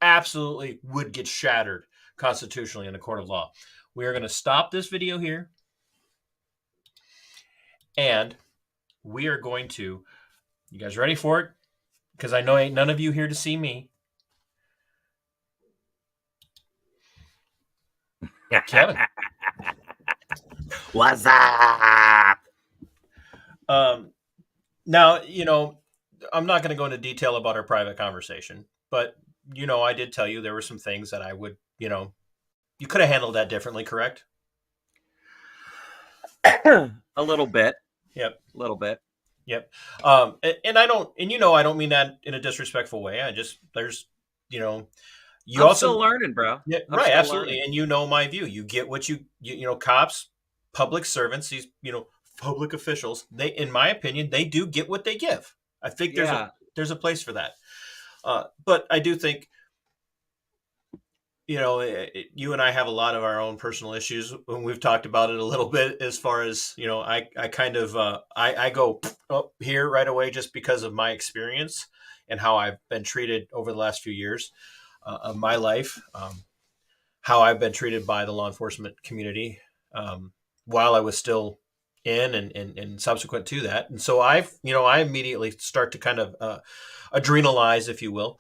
absolutely would get shattered constitutionally in a court of law. We are going to stop this video here. And we are going to, you guys ready for it? Because I know ain't none of you here to see me. Kevin. What's up? Now, I'm not going to go into detail about our private conversation, but, I did tell you there were some things that I would, you could have handled that differently, correct? A little bit. Yep. A little bit. Yep. And I don't mean that in a disrespectful way. There's, you I'm also still learning, bro. Yeah, I'm right, still absolutely. learning. And my view. You get what cops, public servants, these, public officials, they, in my opinion, they do get what they give. I think Yeah. there's a place for that. But I do think, you and I have a lot of our own personal issues, and we've talked about it a little bit as far as, I kind of, I go up here right away just because of my experience and how I've been treated over the last few years of my life. How I've been treated by the law enforcement community while I was still in and subsequent to that. And so I immediately start to kind of adrenalize, if you will.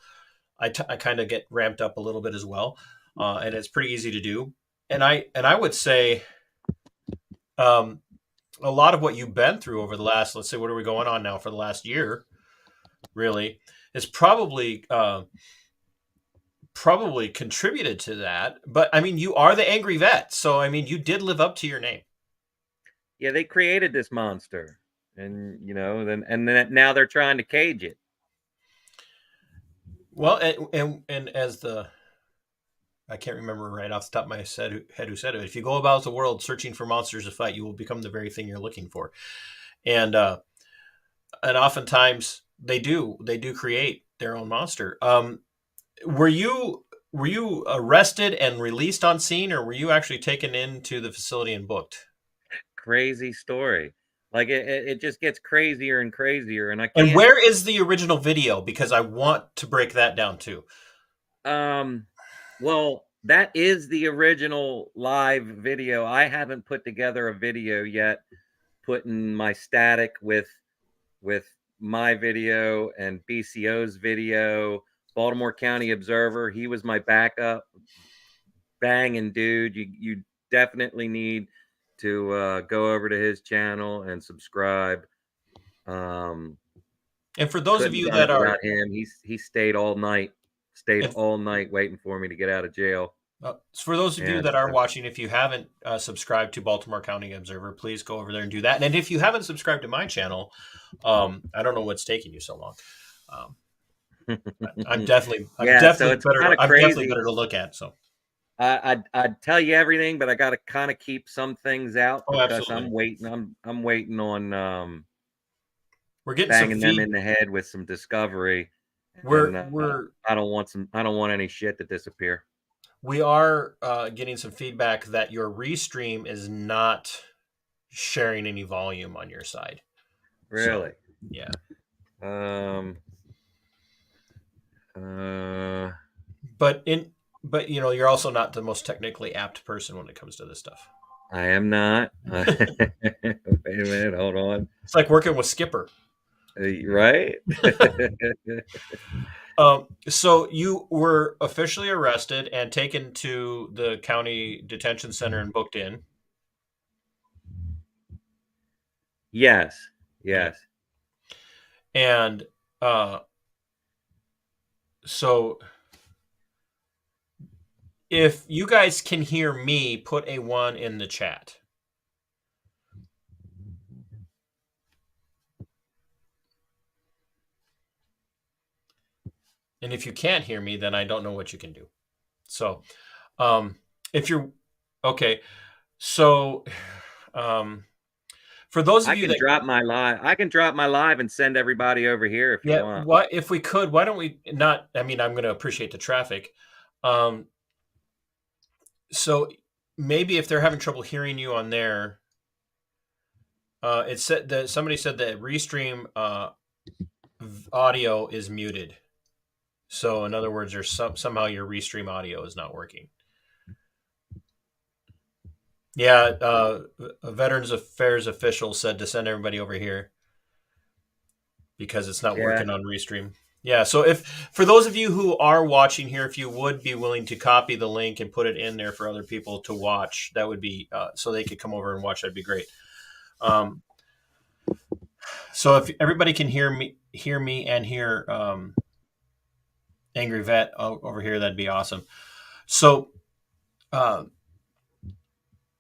I kind of get ramped up a little bit as well. And it's pretty easy to do. And I would say a lot of what you've been through over the last, let's say, what are we going on now for the last year, really, is probably contributed to that. But I mean, you are the angry vet, so I mean, you did live up to your name. Yeah, they created this monster, and then now they're trying to cage it. Well, and as I can't remember right off the top of my head who said it. If you go about the world searching for monsters to fight, you will become the very thing you're looking for. And oftentimes they do create their own monster. Were you arrested and released on scene, or were you actually taken into the facility and booked? Crazy story. Like it just gets crazier and crazier, and I can't. And where is the original video? Because I want to break that down too. Well, that is the original live video. I haven't put together a video yet, putting my static with my video and BCO's video. Baltimore County Observer, he was my backup. Banging dude. You definitely need to go over to his channel and subscribe. And for those of you that are him, he stayed all night. All night waiting for me to get out of jail. For those of you that are watching, if you haven't subscribed to Baltimore County Observer, please go over there and do that. And if you haven't subscribed to my channel, I don't know what's taking you so long. I'm definitely better to look at. So I'd tell you everything, but I got to kind of keep some things out because absolutely. I'm waiting on we're getting banging them in the head with some discovery. I don't want any shit to disappear. We are getting some feedback that your restream is not sharing any volume on your side. Really? So, yeah. But you're also not the most technically apt person when it comes to this stuff. I am not. Wait a minute, hold on. It's like working with Skipper. Right? So you were officially arrested and taken to the county detention center and booked in. Yes. And so if you guys can hear me, put a 1 in the chat. And if you can't hear me, then I don't know what you can do. So if you're okay, so for those of you that drop my live, I can drop my live and send everybody over here if you want. What if we could? Why don't we not? I mean, I'm going to appreciate the traffic. So maybe if they're having trouble hearing you on there, it said that somebody said that Restream audio is muted. So in other words, there's somehow your Restream audio is not working. Yeah, a Veterans Affairs official said to send everybody over here because it's not working on Restream. Yeah. So if for those of you who are watching here, if you would be willing to copy the link and put it in there for other people to watch, that would be so they could come over and watch. That'd be great. Um, so if everybody can hear me and hear Angry Vet over here, that'd be awesome. So, uh,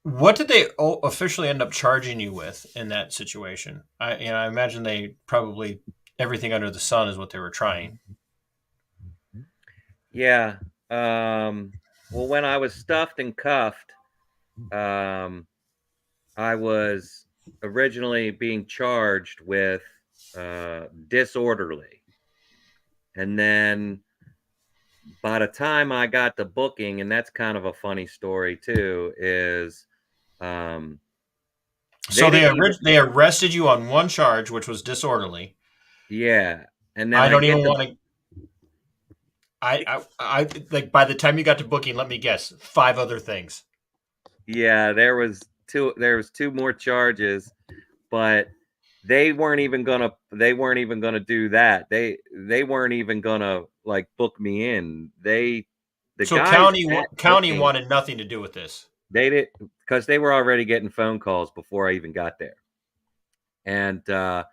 what did they officially end up charging you with in that situation? I imagine they probably everything under the sun is what they were trying. Yeah. Well, when I was stuffed and cuffed, I was originally being charged with disorderly. And then by the time I got the booking, and that's kind of a funny story too, is So they they arrested you on one charge, which was disorderly. yeah, and then I I don't get even the want to. I like by the time you got to booking, let me guess, 5 other things. yeah, there was two more charges, but they weren't even gonna do that. They weren't even gonna like book me in. The So guys at county booking, wanted nothing to do with this. they did, because they were already getting phone calls before I even got there. And the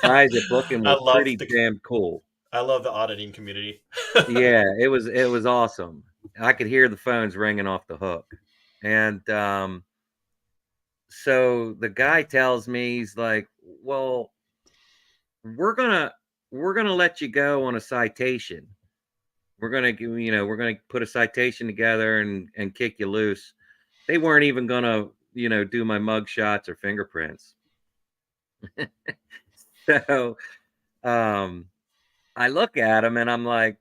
guys at booking I were love pretty damn cool. I love the auditing community. Yeah, it was awesome. I could hear the phones ringing off the hook. And so the guy tells me, he's like, well, we're gonna let you go on a citation. We're gonna put a citation together and kick you loose. They weren't even gonna do my mug shots or fingerprints. So I look at him and I'm like,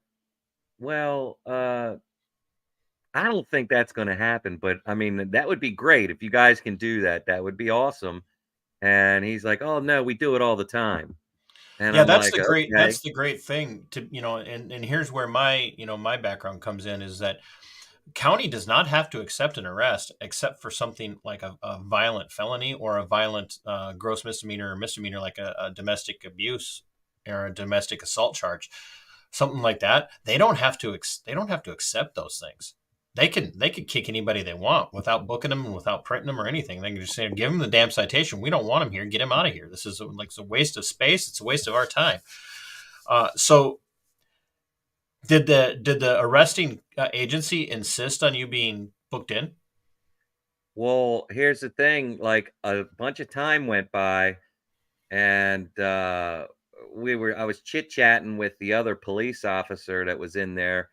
well, I don't think that's going to happen, but I mean, that would be great if you guys can do that. That would be awesome. And he's like, "Oh no, we do it all the time." And Yeah, I'm like, "Okay." that's the great thing to and here's where my my background comes in is that county does not have to accept an arrest except for something like a violent felony or a violent gross misdemeanor or misdemeanor like a domestic abuse or a domestic assault charge, something like that. They don't have to accept those things. They could kick anybody they want without booking them and without printing them or anything. They can just say, give them the damn citation. We don't want him here. Get him out of here. This is it's a waste of space. It's a waste of our time. So did the arresting agency insist on you being booked in? Well, here's the thing, like a bunch of time went by and I was chit-chatting with the other police officer that was in there,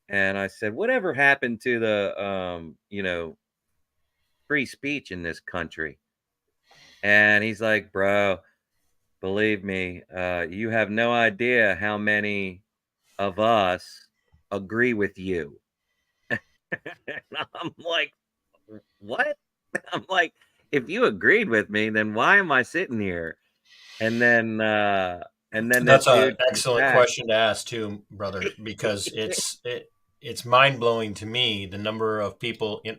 and I said, "Whatever happened to the free speech in this country?" And he's like, "Bro, believe me, you have no idea how many of us agree with you." And I'm like, "What?" I'm like, "If you agreed with me, then why am I sitting here?" And then That's this an dude comes excellent back. question to ask too, brother, because it's mind blowing to me the number of people in.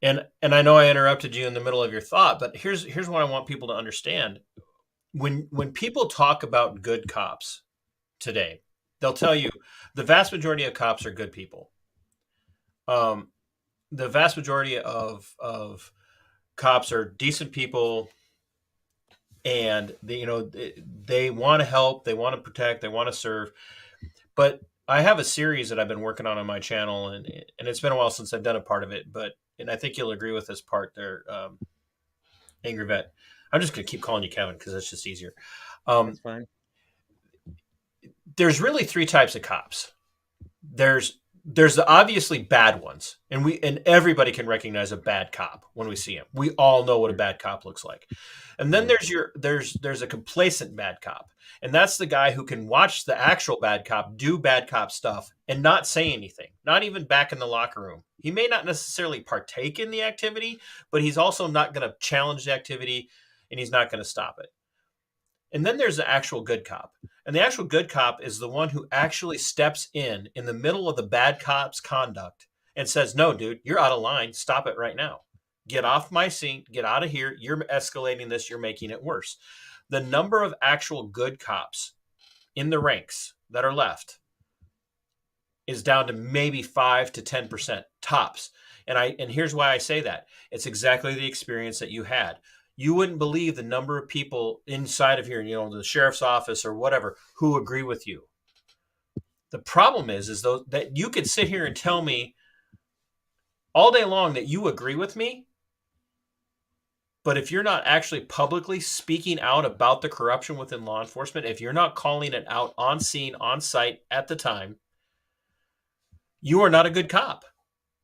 And I know I interrupted you in the middle of your thought, but here's what I want people to understand. When people talk about good cops today, they'll tell you the vast majority of cops are good people. The vast majority of cops are decent people, and they want to help, they want to protect, they want to serve. But I have a series that I've been working on my channel, and it's been a while since I've done a part of it, but and I think you'll agree with this part there, Angry Vet. I'm just going to keep calling you Kevin because that's just easier. That's fine. There's really 3 types of cops. There's the obviously bad ones, and everybody can recognize a bad cop when we see him. We all know what a bad cop looks like. And then there's a complacent bad cop, and that's the guy who can watch the actual bad cop do bad cop stuff and not say anything, not even back in the locker room. He may not necessarily partake in the activity, but he's also not going to challenge the activity, and he's not going to stop it. And then there's the actual good cop. And the actual good cop is the one who actually steps in the middle of the bad cop's conduct and says, "No, dude, you're out of line. Stop it right now. Get off my seat. Get out of here. You're escalating this. You're making it worse." The number of actual good cops in the ranks that are left is down to maybe 5 to 10% tops. And here's why I say that. It's exactly the experience that you had. You wouldn't believe the number of people inside of here, the sheriff's office or whatever, who agree with you. The problem is though that you could sit here and tell me all day long that you agree with me, but if you're not actually publicly speaking out about the corruption within law enforcement, if you're not calling it out on scene, on site at the time, you are not a good cop.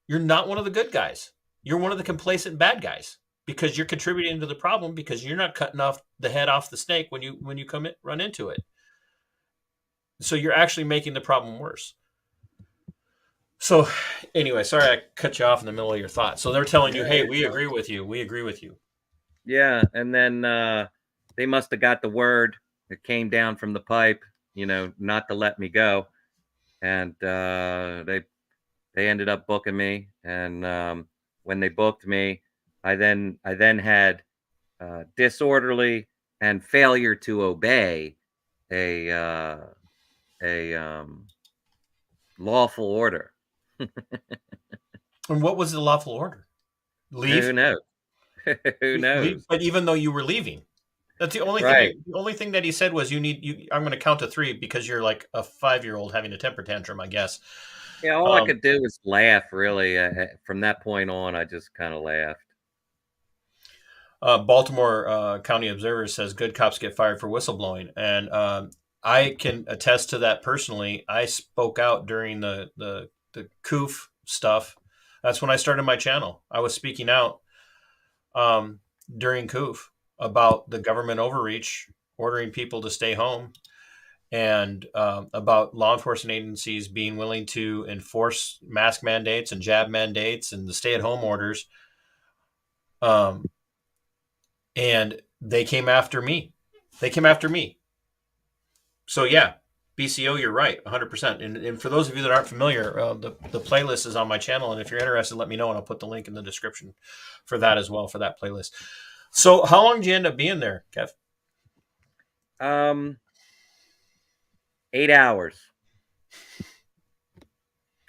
You're not one of the good guys. You're one of the complacent bad guys because you're contributing to the problem because you're not cutting off the head off the snake when you run into it. So you're actually making the problem worse. So anyway, sorry I cut you off in the middle of your thought. So they're telling you, hey, we agree with you. We agree with you. Yeah, and then they must have got the word that came down from the pipe, not to let me go, and they ended up booking me. And when they booked me, I then had disorderly and failure to obey a lawful order. And what was the lawful order? Leave? Who knows? Who knows? Leave. But even though you were leaving, that's the only Right. thing. The only thing that he said was I'm going to count to 3 because you're like a 5-year-old having a temper tantrum, I guess. Yeah, all I could do was laugh. Really, from that point on, I just kind of laughed. Baltimore County Observer says good cops get fired for whistleblowing, and I can attest to that personally. I spoke out during the COOF stuff. That's when I started my channel. I was speaking out during COOF about the government overreach, ordering people to stay home, and about law enforcement agencies being willing to enforce mask mandates and jab mandates and the stay-at-home orders. And they came after me. So yeah, BCO, you're right, 100%. And for those of you that aren't familiar, the playlist is on my channel, and if you're interested, let me know, and I'll put the link in the description for that as well, for that playlist. So how long did you end up being there, Kev? 8 hours.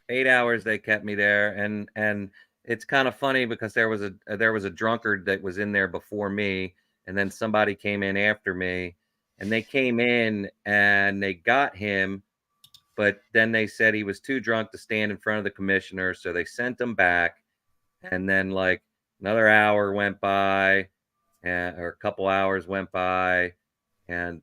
8 hours they kept me there, and it's kind of funny because there was a drunkard that was in there before me, and then somebody came in after me, and they came in and they got him, but then they said he was too drunk to stand in front of the commissioner, so they sent him back. And then like another hour went by, or a couple hours went by, and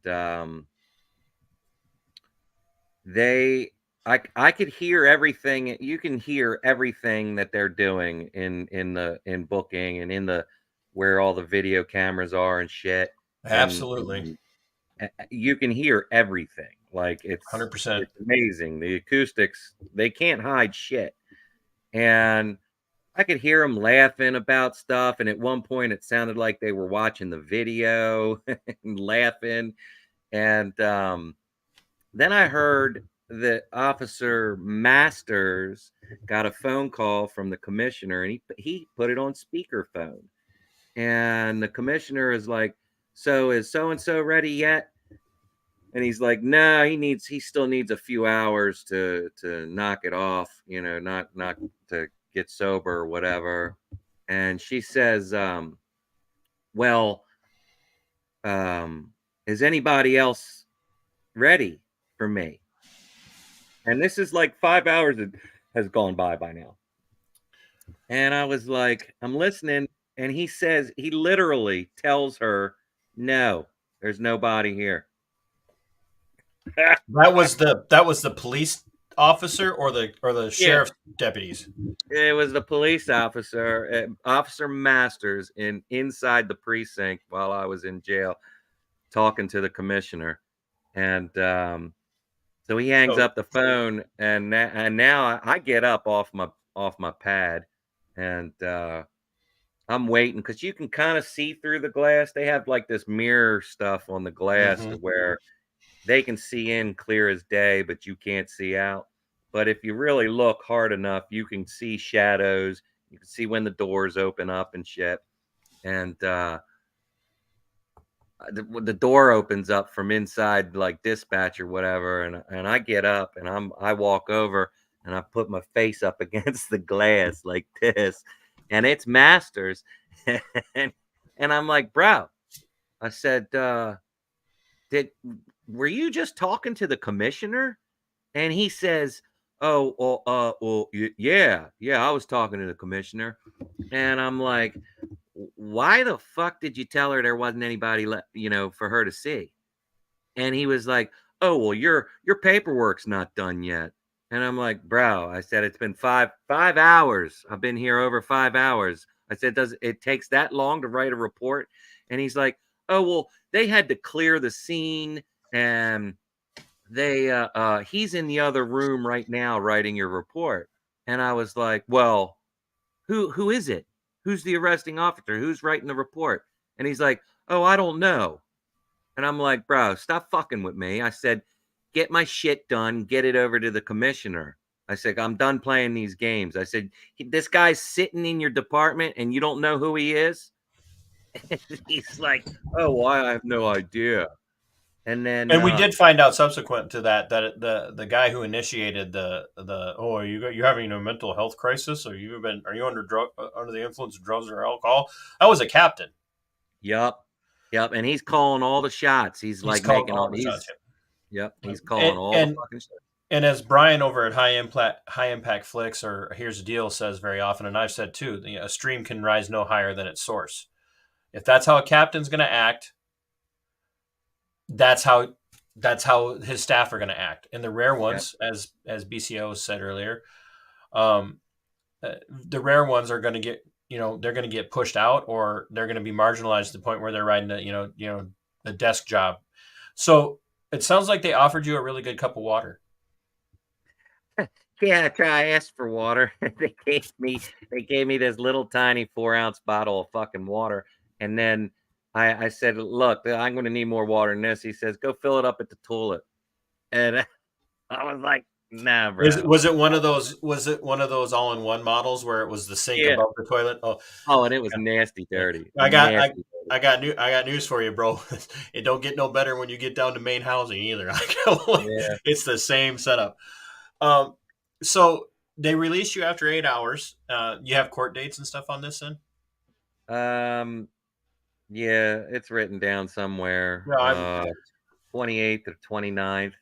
I could hear everything. You can hear everything that they're doing in booking and in the where all the video cameras are and shit. Absolutely. And you can hear everything. Like it's 100%. It's amazing. The acoustics, they can't hide shit. And I could hear them laughing about stuff. And at one point it sounded like they were watching the video and laughing. And then I heard that Officer Masters got a phone call from the commissioner, and he put it on speakerphone. And the commissioner is like, "So is so and so ready yet?" And he's like, "No, he still needs a few hours to knock it off, not to get sober or whatever." And she says, "Well, is anybody else ready for me?" And this is like 5 hours has gone by now. And I was like, I'm listening. And he literally tells her, "No, there's nobody here." That was the police officer or the sheriff's deputies? It was the police officer, Officer Masters, inside the precinct while I was in jail, talking to the commissioner. And so he hangs up the phone, and now I get up off my pad, and I'm waiting because you can kind of see through the glass. They have like this mirror stuff on the glass to where they can see in clear as day, but you can't see out. But if you really look hard enough, you can see shadows. You can see when the doors open up and shit. And the door opens up from inside, like dispatch or whatever, and I get up and I walk over and I put my face up against the glass like this, and it's Masters, and I'm like, bro, I said, did were you just talking to the commissioner? And he says, oh, yeah, I was talking to the commissioner, and I'm like, why the fuck did you tell her there wasn't anybody for her to see? And he was like, oh, well, your paperwork's not done yet. And I'm like, bro, I said, it's been five hours. I've been here over 5 hours. I said, does it takes that long to write a report? And he's like, oh, well, they had to clear the scene, and he's in the other room right now writing your report. And I was like, well, who is it? Who's the arresting officer? Who's writing the report? And he's like, oh, I don't know. And I'm like, bro, stop fucking with me. I said, get my shit done, get it over to the commissioner. I said, I'm done playing these games. I said, this guy's sitting in your department and you don't know who he is? He's like, oh, well, I have no idea. And then And we did find out subsequent to that the guy who initiated are you having a mental health crisis, or are you under the influence of drugs or alcohol? That was a captain. Yep. And he's calling all the shots. He's like making all the shots. Yep. He's calling all the fucking shots. And as Brian over at High Impact Flicks or Here's the Deal says very often, and I've said too, a stream can rise no higher than its source. If that's how a captain's going to act, that's how his staff are going to act. And the rare ones, as BCO said earlier, the rare ones are going to get, they're going to get pushed out, or they're going to be marginalized to the point where they're riding a desk job. So it sounds like they offered you a really good cup of water. Yeah, I asked for water. They gave me this little tiny 4-ounce bottle of fucking water, and then I said, look, I'm going to need more water than this. He says, go fill it up at the toilet. And I was like, nah, bro. Was it one of those all-in-one models where it was the sink above the toilet? Oh, and it was nasty dirty. I got news for you, bro. It don't get no better when you get down to main housing either. It's the same setup. So they released you after 8 hours. You have court dates and stuff on this then? Yeah, it's written down somewhere. 28th or 29th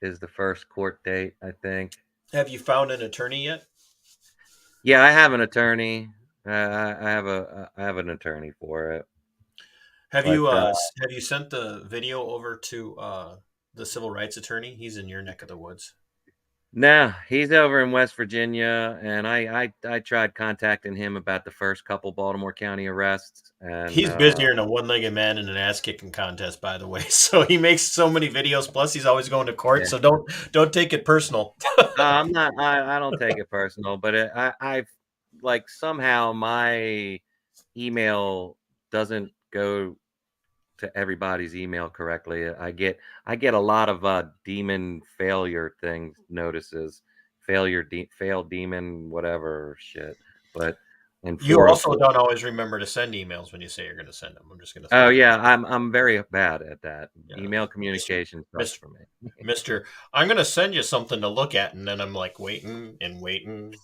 is the first court date, I think. Have you found an attorney yet? Yeah, I have an attorney. I have an attorney for it. Have you sent the video over to the civil rights attorney? He's in your neck of the woods. No, he's over in West Virginia, and I tried contacting him about the first couple Baltimore County arrests. And he's busier than a one-legged man in an ass-kicking contest, by the way. So he makes so many videos. Plus, he's always going to court. Yeah. So don't take it personal. I'm not. I don't take it personal, but I've like somehow my email doesn't go to everybody's email correctly. I get a lot of demon failure things, notices, failed demon, whatever shit. But you also don't always remember to send emails when you say you're going to send them. I'm just going to. Oh yeah, I'm very bad at that. Yeah. Email communication sucks for me. Mister, I'm going to send you something to look at, and then I'm like waiting and waiting.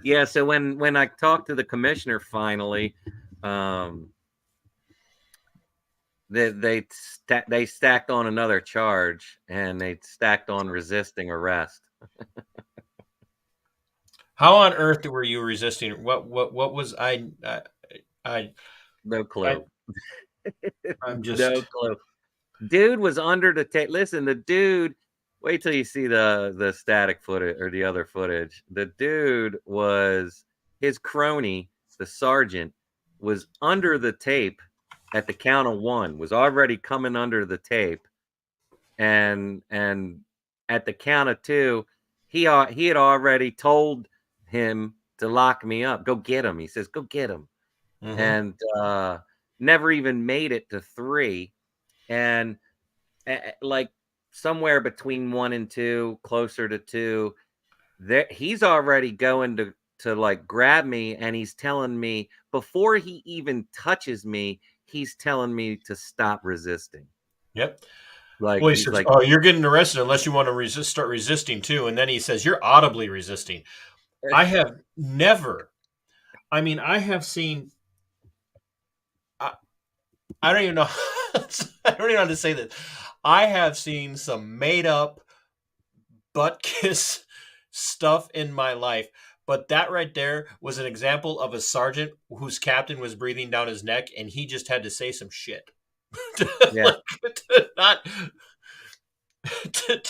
Yeah. So when I talked to the commissioner finally. They stacked on another charge, and they stacked on resisting arrest. How on earth were you resisting? What was I no clue. I'm just no clue. Dude was under the tape. Listen, the dude. Wait till you see the static footage or the other footage. The dude was his crony, the sergeant, was under the tape at the count of one, was already coming under the tape, and at the count of two, he had already told him to lock me up. Go get him. He says, go get him. Mm-hmm. And never even made it to 3. And like somewhere between 1 and 2, closer to 2, there he's already going to like grab me, and he's telling me before he even touches me, he's telling me to stop resisting. Yep. Like Well, he he's says, like, "Oh, you're getting arrested unless you want to start resisting too." And then he says, "You're audibly resisting." I have never. I mean, I have seen. I don't even know. I don't even know how to say this. I have seen some made up butt kiss stuff in my life, but that right there was an example of a sergeant whose captain was breathing down his neck, and he just had to say some shit yeah, like, to not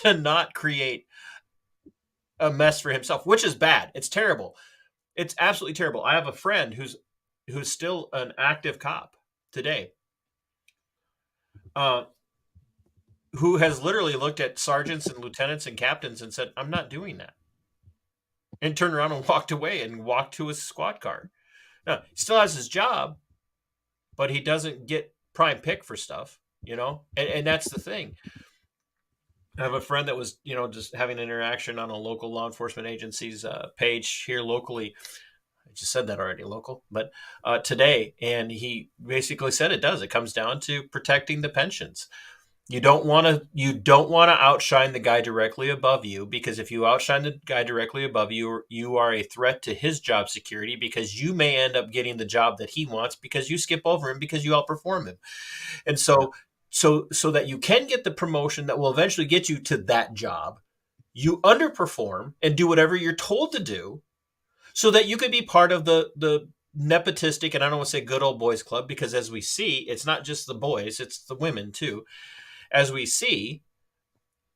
to not create a mess for himself, which is bad. It's terrible. It's absolutely terrible. I have a friend who's still an active cop today. Uh, who has literally looked at sergeants and lieutenants and captains and said, "I'm not doing that," and turned around and walked away and walked to his squad car. Now, he still has his job, but he doesn't get prime pick for stuff, and that's the thing. I have a friend that was, just having an interaction on a local law enforcement agency's page here locally. I just said that already, local, but today, and he basically said it does. It comes down to protecting the pensions. You don't want to outshine the guy directly above you, because if you outshine the guy directly above you, you are a threat to his job security, because you may end up getting the job that he wants because you skip over him because you outperform him. And so that you can get the promotion that will eventually get you to that job, you underperform and do whatever you're told to do so that you could be part of the nepotistic, and I don't want to say good old boys club, because as we see, it's not just the boys, it's the women too. As we see,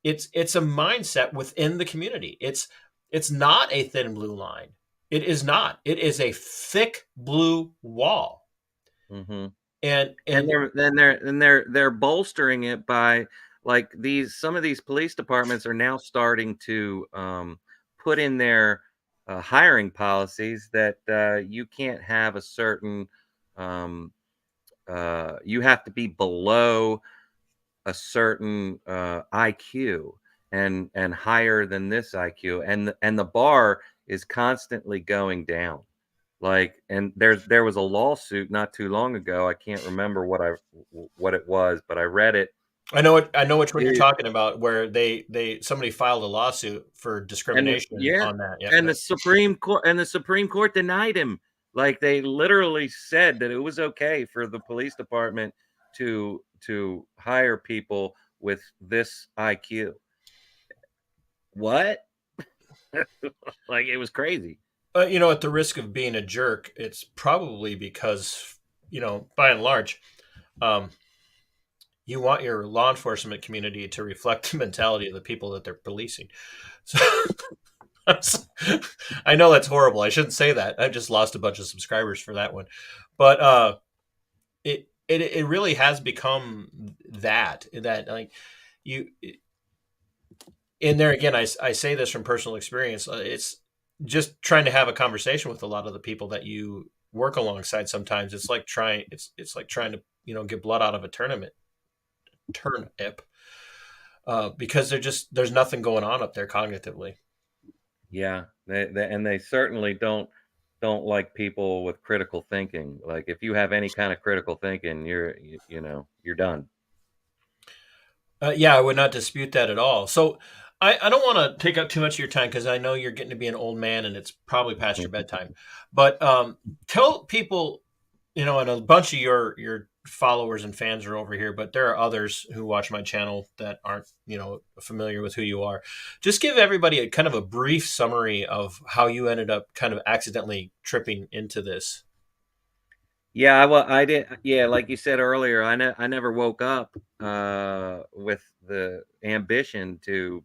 it's a mindset within the community. It's not a thin blue line. It is not. It is a thick blue wall. mm-hmm. And they're bolstering it by like some of these police departments are now starting to put in their hiring policies that you can't have a certain you have to be below a certain IQ and higher than this IQ, and the bar is constantly going down. Like, and there was a lawsuit not too long ago. I can't remember what it was, but I read it. I know which one you're talking about, where somebody filed a lawsuit for discrimination on that. Yeah. The Supreme Court denied him. Like, they literally said that it was okay for the police department to hire people with this IQ. What? Like, it was crazy. At the risk of being a jerk, it's probably because, by and large, you want your law enforcement community to reflect the mentality of the people that they're policing. So I know that's horrible. I shouldn't say that. I just lost a bunch of subscribers for that one. But it really has become that like you in there again. I say this from personal experience. It's just trying to have a conversation with a lot of the people that you work alongside. Sometimes it's like trying to get blood out of a turnip, because there's nothing going on up there cognitively. Yeah, they certainly don't like people with critical thinking. Like, if you have any kind of critical thinking, you're done. Yeah, I would not dispute that at all. So I don't want to take up too much of your time, because I know you're getting to be an old man and it's probably past your bedtime. But tell people, and a bunch of your followers and fans are over here, but there are others who watch my channel that aren't, familiar with who you are. Just give everybody a kind of a brief summary of how you ended up kind of accidentally tripping into this. Yeah, well, I did. Yeah, like you said earlier, I never woke up with the ambition to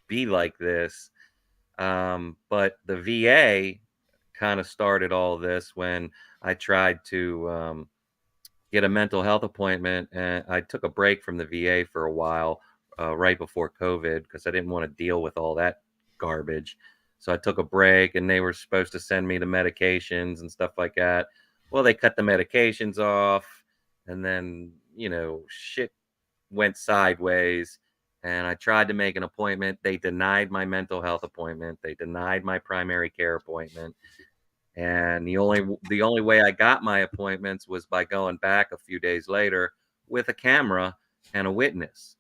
be like this. But the VA kind of started all this when I tried to get a mental health appointment, and I took a break from the VA for a while right before COVID, because I didn't want to deal with all that garbage. So I took a break, and they were supposed to send me the medications and stuff like that. Well, they cut the medications off, and then shit went sideways, and I tried to make an appointment. They denied my mental health appointment. They denied my primary care appointment. And the only way I got my appointments was by going back a few days later with a camera and a witness,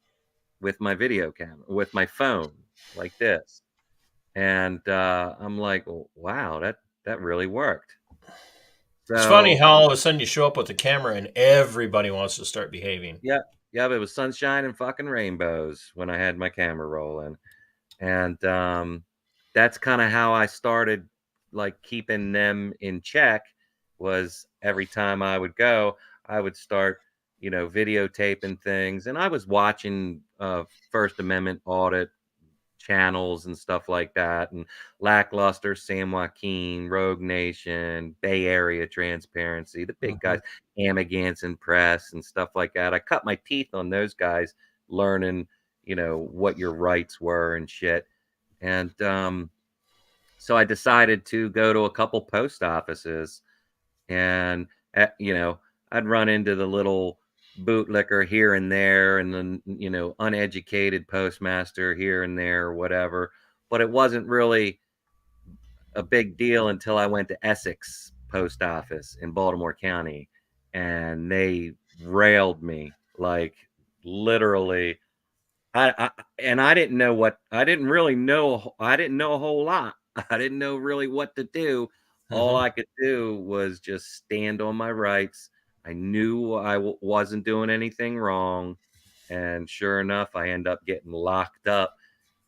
with my video camera, with my phone, like this. And I'm like, wow, that really worked. It's funny So how all of a sudden you show up with a camera and everybody wants to start behaving. yeah, yeah, it was sunshine and fucking rainbows when I had my camera rolling. And that's kind of how I started, like, keeping them in check. Was every time I would go, I would start, videotaping things, and I was watching First Amendment audit channels and stuff like that, and Lackluster, San Joaquin, Rogue Nation, Bay Area Transparency, the big guys, Amagansett Press and stuff like that. I cut my teeth on those guys, learning, what your rights were and shit. And so I decided to go to a couple post offices, and I'd run into the little bootlicker here and there, and then uneducated postmaster here and there or whatever. But it wasn't really a big deal until I went to Essex post office in Baltimore County, and they railed me, like, literally. I didn't know what I didn't really know. I didn't know a whole lot. I didn't know really what to do. All Mm-hmm. I could do was just stand on my rights. I knew I wasn't doing anything wrong, and sure enough, I end up getting locked up,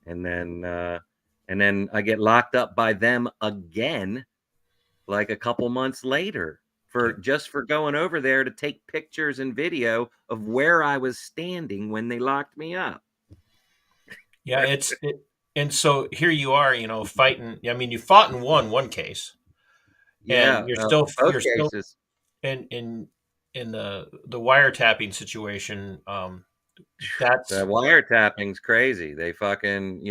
and then I get locked up by them again, like a couple months later, for going over there to take pictures and video of where I was standing when they locked me up. Yeah, and so here you are, fighting. I mean, you fought and won one case, and Yeah, you're both still cases. in the wiretapping situation. The That's wiretapping's crazy. They fucking,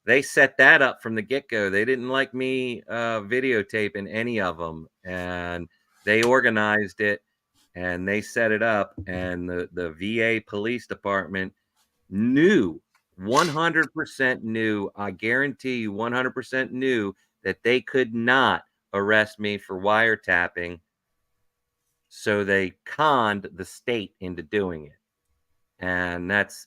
they set that up from the get-go. They didn't like me videotaping any of them, and they organized it, and they set it up, and the VA police department knew, 100% knew, I guarantee you 100% knew that they could not arrest me for wiretapping, so they conned the state into doing it. And that's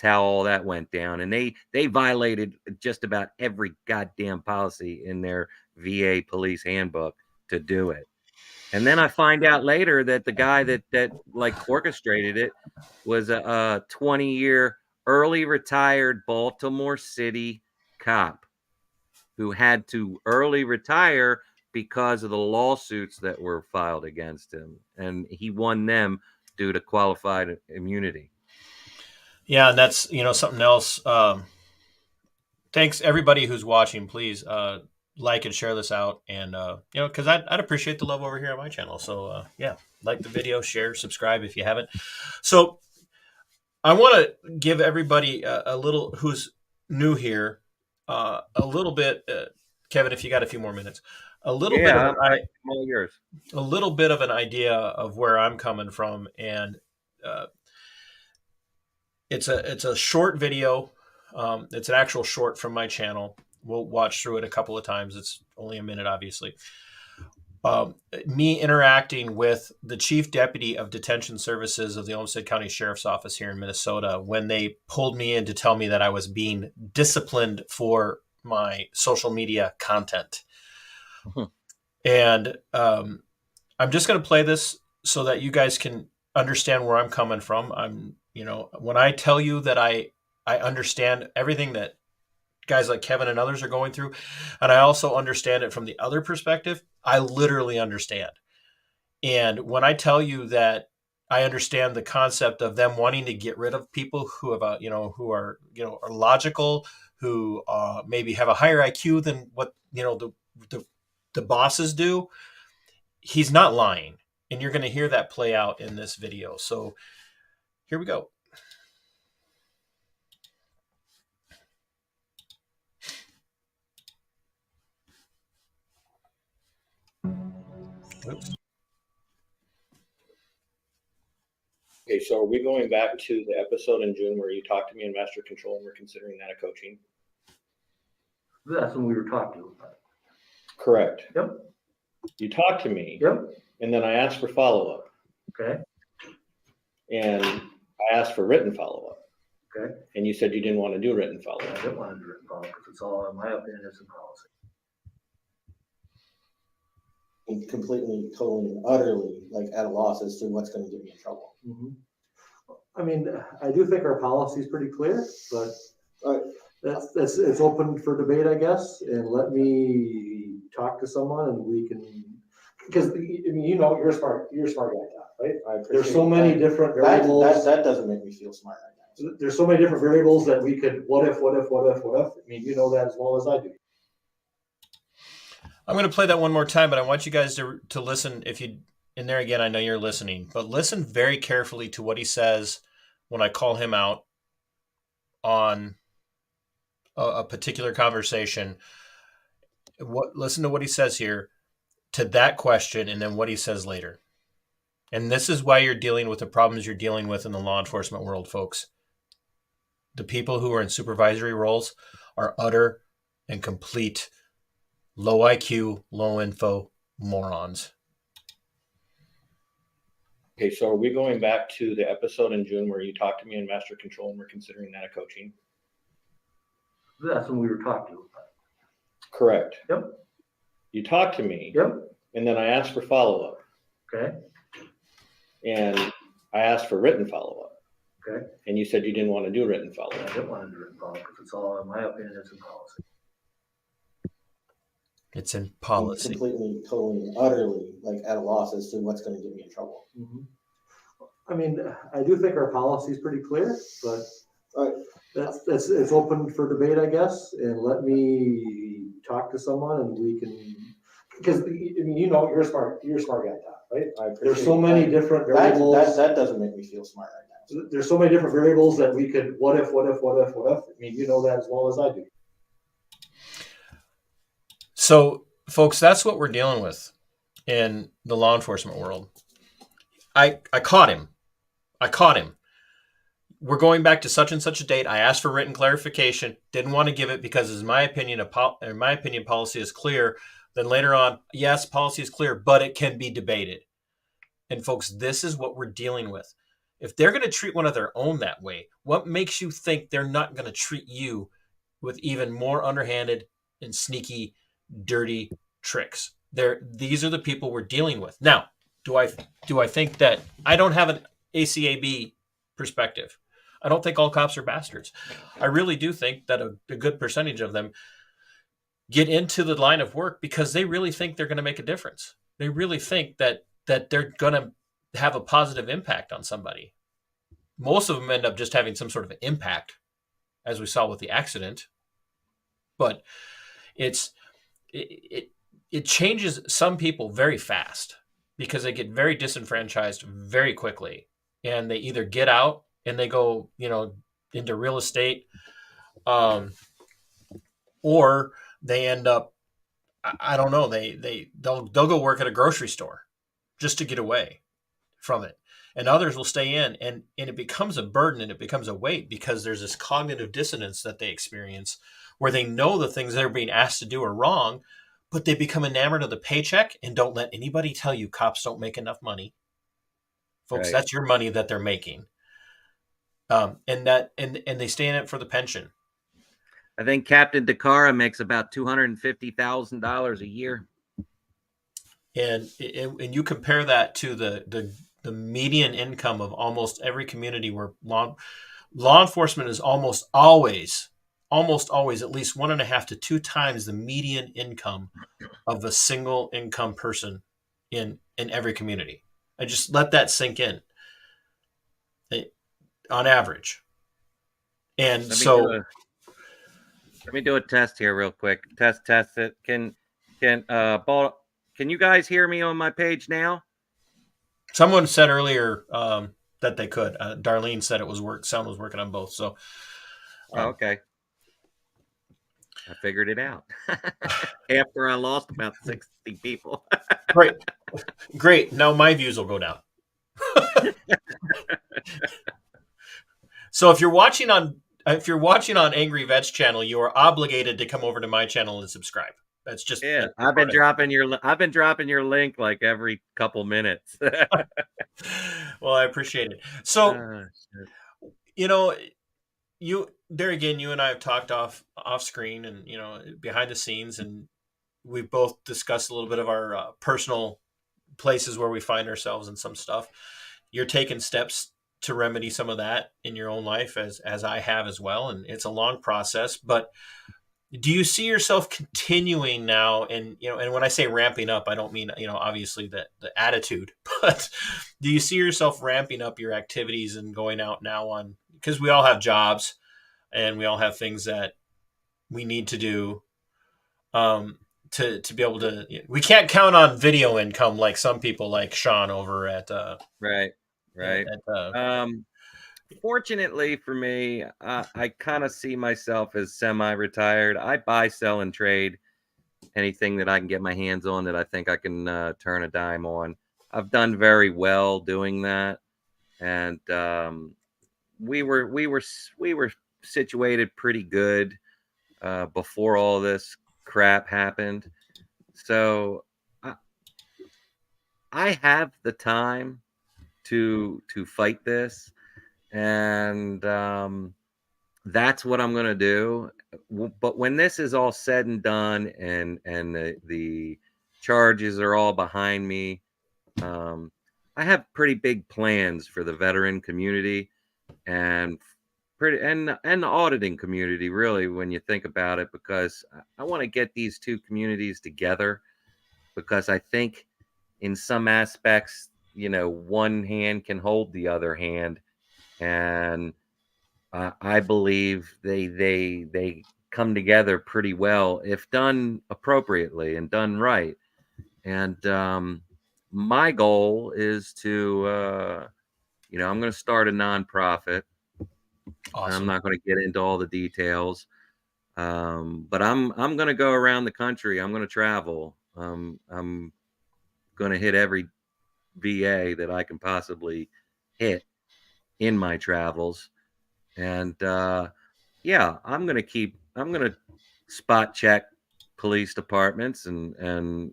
how all that went down. And they violated just about every goddamn policy in their VA police handbook to do it. And then I find out later that the guy that like orchestrated it was a 20-year early retired Baltimore City cop who had to early retire because of the lawsuits that were filed against him, and he won them due to qualified immunity. Yeah, and that's something else. Thanks everybody who's watching. Please like and share this out, and because I'd appreciate the love over here on my channel. So yeah, like the video, share, subscribe if you haven't. So I want to give everybody a little who's new here a little bit. Kevin, if you got a few more minutes, a little bit of Yeah, an I I'm all yours. a little bit of an idea of where I'm coming from, and uh, it's a short video. It's an actual short from my channel. We'll watch through it a couple of times. It's only a minute, obviously. Me interacting with the chief deputy of detention services of the Olmsted County Sheriff's Office here in Minnesota when they pulled me in to tell me that I was being disciplined for my social media content. And I'm just going to play this so that you guys can understand where I'm coming from. When I tell you that I understand everything that guys like Kevin and others are going through, and I also understand it from the other perspective, I literally understand. And when I tell you that I understand the concept of them wanting to get rid of people who have are logical, who maybe have a higher IQ than what the the bosses do, he's not lying. And you're going to hear that play out in this video. So here we go. Oops. Okay, Okay, so are we going back to the episode in June where you talked to me in master control and we're considering that a coaching? That's when we were talking about Correct. it. Yep. You talked to me, Yep. and then I asked for follow-up, Okay. and I asked for written follow-up, Okay. and you said you didn't want to do written I follow-up. didn't want to do written policy because it's all, in my opinion, it's in policy. I'm completely, totally, and utterly like at a loss as to what's going to get me in trouble. I mean, I do think our policy is pretty clear, but Right. it's open for debate, I guess. And let me talk to someone, and we can, because I mean, you're a smart guy, Tom, right? I appreciate There's so many that. different That variables. doesn't make me feel smart right now. There's so many different variables that we could, what if? I mean, you know that as well as I do. I'm going to play that one more time, but I want you guys to listen. If you, in there again, I know you're listening, but listen very carefully to what he says when I call him out on a particular conversation. Listen to what he says here to that question, and then what he says later. And this is why you're dealing with the problems you're dealing with in the law enforcement world, folks. The people who are in supervisory roles are utter and complete low IQ, low info morons. Okay, so are we going back to the episode in June where you talked to me in master control and we're considering that a coaching? That's when we were talking about it. Correct. Yep. You talked to me, Yep. and then I asked for follow-up, Okay. and I asked for written follow-up, Okay. and you said you didn't want to do written I follow-up. didn't want to do written policy because it's all, in my opinion, it's in policy. It's in I'm policy. completely, totally, and utterly like at a loss as to what's going to get me in trouble. I mean, I do think our policy is pretty clear, but Right. it's open for debate, I guess. And let me talk to someone, and we can, because I mean, you're a smart guy, Tom, right? I appreciate There's so many that. different variables. That doesn't make me feel smart right now. There's so many different variables that we could, what if? I mean, you know that as well as I do. So, folks, that's what we're dealing with in the law enforcement world. I caught him. We're going back to such and such a date. I asked for written clarification, didn't want to give it because, in my opinion, policy is clear. Then later on, yes, policy is clear, but it can be debated. And folks, this is what we're dealing with. If they're going to treat one of their own that way, what makes you think they're not going to treat you with even more underhanded and sneaky, dirty tricks? These are the people we're dealing with. Now, do I think that I don't have an ACAB perspective? I don't think all cops are bastards. I really do think that a good percentage of them get into the line of work because they really think they're going to make a difference. They really think that they're going to have a positive impact on somebody. Most of them end up just having some sort of an impact, as we saw with the accident. But it changes some people very fast because they get very disenfranchised very quickly, and they either get out and they go, into real estate, or they end up, I don't know, they'll go work at a grocery store just to get away from it. And others will stay in, and it becomes a burden and it becomes a weight because there's this cognitive dissonance that they experience where they know the things they're being asked to do are wrong, but they become enamored of the paycheck and don't let anybody tell you cops don't make enough money. Folks, Right. That's your money that they're making. And they stay in it for the pension. I think Captain Dakara makes about $250,000 a year. And you compare that to the median income of almost every community where law enforcement is almost always at least 1.5 to 2 times the median income of a single income person in every community. I just let that sink in. On average. And Let me do a test here real quick. Test it. Can you guys hear me on my page now? someone said earlier that they could. Darlene said sound was working on both. So Okay. I figured it out after I lost about 60 people. great. Now my views will go down. So if you're watching on Angry Vets channel, you are obligated to come over to my channel and subscribe. That's just Yeah, that's I've been part dropping your link like every couple minutes. well, I appreciate it. So Shit. you know, there again, you and I have talked off screen and behind the scenes, and we've both discussed a little bit of our personal places where we find ourselves in some stuff. You're taking steps to remedy some of that in your own life, as I have as well, and it's a long process. But do you see yourself continuing now? And and when I say ramping up, I don't mean obviously the attitude, but do you see yourself ramping up your activities and going out now on, because we all have jobs and we all have things that we need to do, to be able to, we can't count on video income like some people like Sean over at Right. Fortunately for me, I kind of see myself as semi-retired. I buy, sell, and trade anything that I can get my hands on that I think I can turn a dime on. I've done very well doing that, and we were situated pretty good before all this crap happened. So I have the time to fight this, and that's what I'm gonna do. But when this is all said and done, and the charges are all behind me, I have pretty big plans for the veteran community and the auditing community, really, when you think about it, because I want to get these two communities together, because I think in some aspects, one hand can hold the other hand, and I believe they come together pretty well if done appropriately and done right. And my goal is to, I'm going to start a nonprofit. awesome. I'm not going to get into all the details, but I'm going to go around the country. I'm going to travel. I'm going to hit every VA that I can possibly hit in my travels. And yeah, I'm gonna spot check police departments and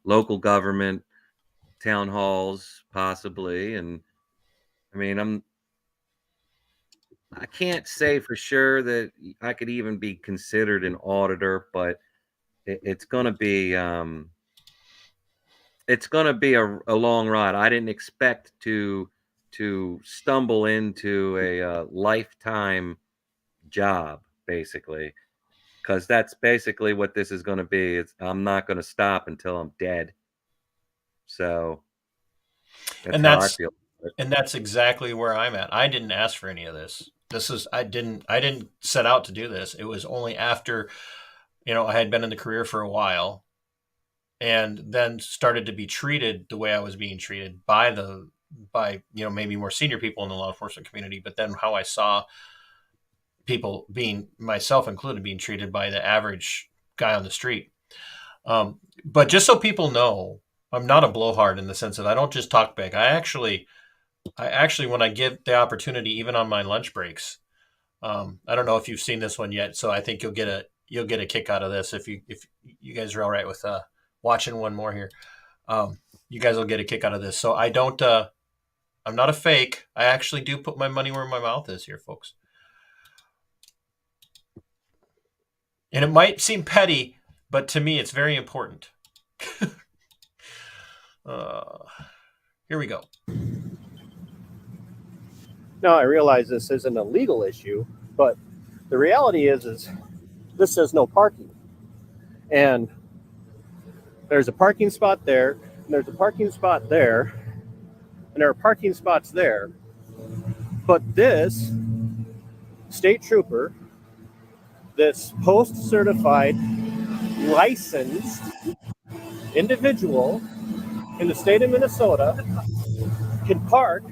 local government town halls possibly. And I mean, I can't say for sure that I could even be considered an auditor, but it's gonna be a long ride. I didn't expect to stumble into a lifetime job, basically, because that's basically what this is going to be. I'm not going to stop until I'm dead. So that's And how I feel. that's exactly where I'm at. I didn't ask for any of this. I didn't set out to do this. It was only after, I had been in the career for a while, and then started to be treated the way I was being treated by maybe more senior people in the law enforcement community, but then how I saw people, being myself included, being treated by the average guy on the street. But just so people know, I'm not a blowhard in the sense of I don't just talk big. I actually, when I get the opportunity, even on my lunch breaks, I don't know if you've seen this one yet, so I think you'll get a kick out of this if you guys are all right with watching one more here. You guys will get a kick out of this. So I don't. I'm not a fake. I actually do put my money where my mouth is here, folks. And it might seem petty, but to me, it's very important. Here we go. Now, I realize this isn't a legal issue, but the reality is this says no parking. And there's a parking spot there, and there's a parking spot there, and there are parking spots there. But this state trooper, this post-certified, licensed individual in the state of Minnesota can park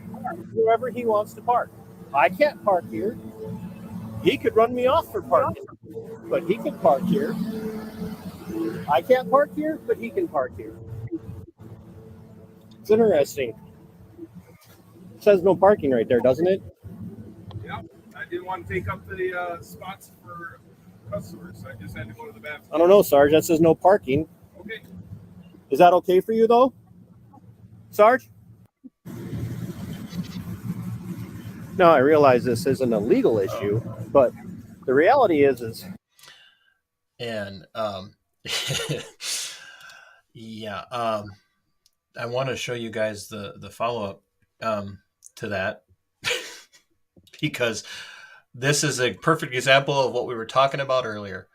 wherever he wants to park. I can't park here. He could run me off for parking, but he can park here. I can't park here, but he can park here. It's interesting. It says no parking right there, doesn't it? Yeah, I didn't want to take up the spots for customers. I just had to go to the bathroom. I don't know, Sarge. That says no parking. Okay. Is that okay for you, though, Sarge? Now, I realize this isn't a legal issue, but the reality is And yeah, I want to show you guys the follow up to that because this is a perfect example of what we were talking about earlier.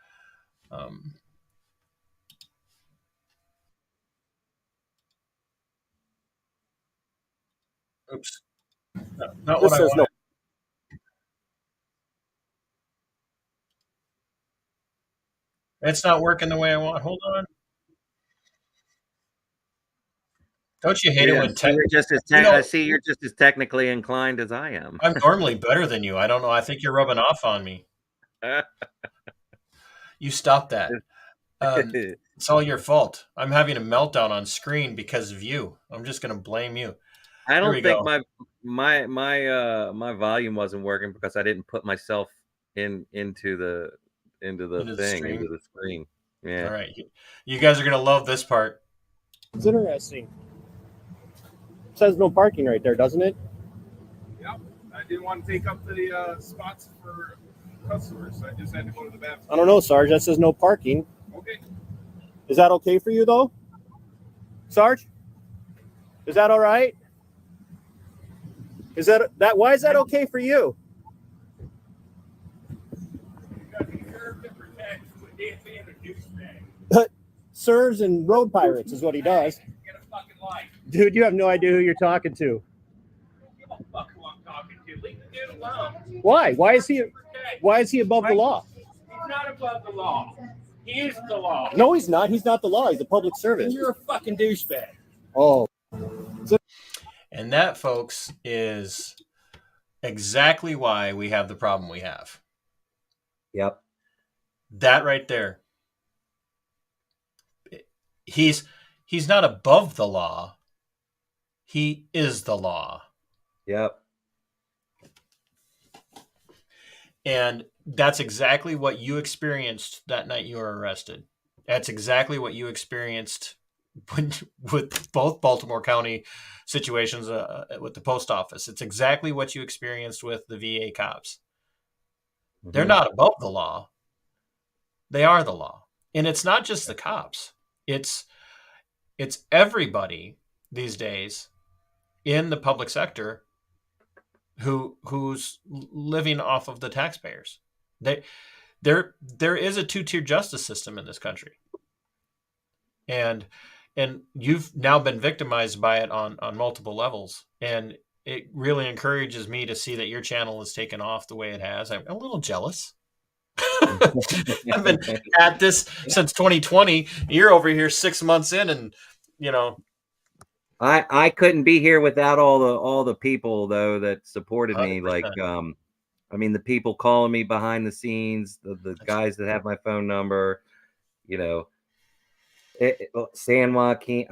Oops, not this what I says no. wanted. It's not working the way I want. Hold on. Don't you hate it Yeah, when see, you're just as I see you're just as technically inclined as I am. I'm normally better than you. I don't know. I think you're rubbing off on me. You stop that. It's all your fault. I'm having a meltdown on screen because of you. I'm just going to blame you. I Here we don't think go. my volume wasn't working because I didn't put myself into the screen. Yeah. All right. You guys are going to love this part. It's interesting. It says no parking right there, doesn't it? Yeah, I didn't want to take up the spots for customers. I just had to go to the bathroom. I don't know, Sarge. That says no parking. Okay. Is that okay for you, though, Sarge? Is that all right? Is that why is that okay for you? Serves and road pirates is what he does. Get a fucking life. Dude, you have no idea who you're talking to. Give a fuck who I'm talking to. Leave the dude alone. Why? Why is he above the law? He's not above the law. He is the law. No, he's not. He's not the law. He's a public servant. You're a fucking douchebag. Oh. And that, folks, is exactly why we have the problem we have. Yep. That right there. He's not above the law. He is the law. Yep. And that's exactly what you experienced that night you were arrested. That's exactly what you experienced with both Baltimore County situations with the post office. It's exactly what you experienced with the VA cops. Mm-hmm. They're not above the law. They are the law. And it's not just the cops. It's everybody these days in the public sector who's living off of the taxpayers. There is a two-tier justice system in this country. And you've now been victimized by it on multiple levels. And it really encourages me to see that your channel has taken off the way it has. I'm a little jealous. I've been at this since 2020. You're over here 6 months in, and I couldn't be here without all the people though that supported 100%. me. Like I mean, the people calling me behind the scenes, the guys that have my phone number, San Joaquin.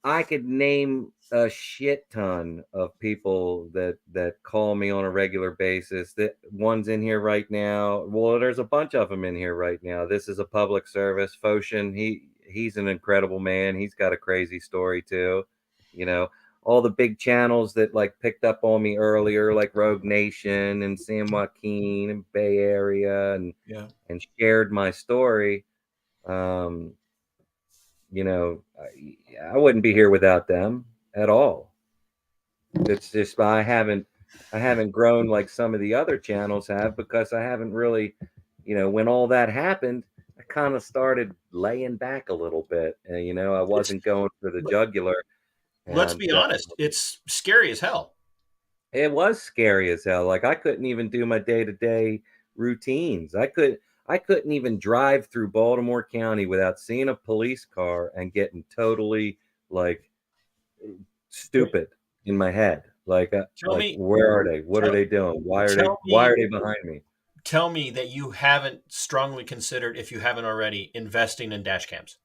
I could name a shit ton of people that call me on a regular basis. That one's in here right now. Well, there's a bunch of them in here right now. This is a public service. Foshin, he's an incredible man. He's got a crazy story too. All the big channels that like picked up on me earlier, like Rogue Nation and San Joaquin and Bay Area, and shared my story. I wouldn't be here without them at all. It's just I haven't grown like some of the other channels have, because I haven't really, when all that happened, I kind of started laying back a little bit, and I wasn't going for the jugular. Let's be honest, it's scary as hell. It was scary as hell. Like I couldn't even do my day-to-day routines. I couldn't even drive through Baltimore County without seeing a police car and getting totally like stupid in my head. Like, where are they? What are they doing? Why are they behind me? Tell me that you haven't strongly considered, if you haven't already, investing in dash cams.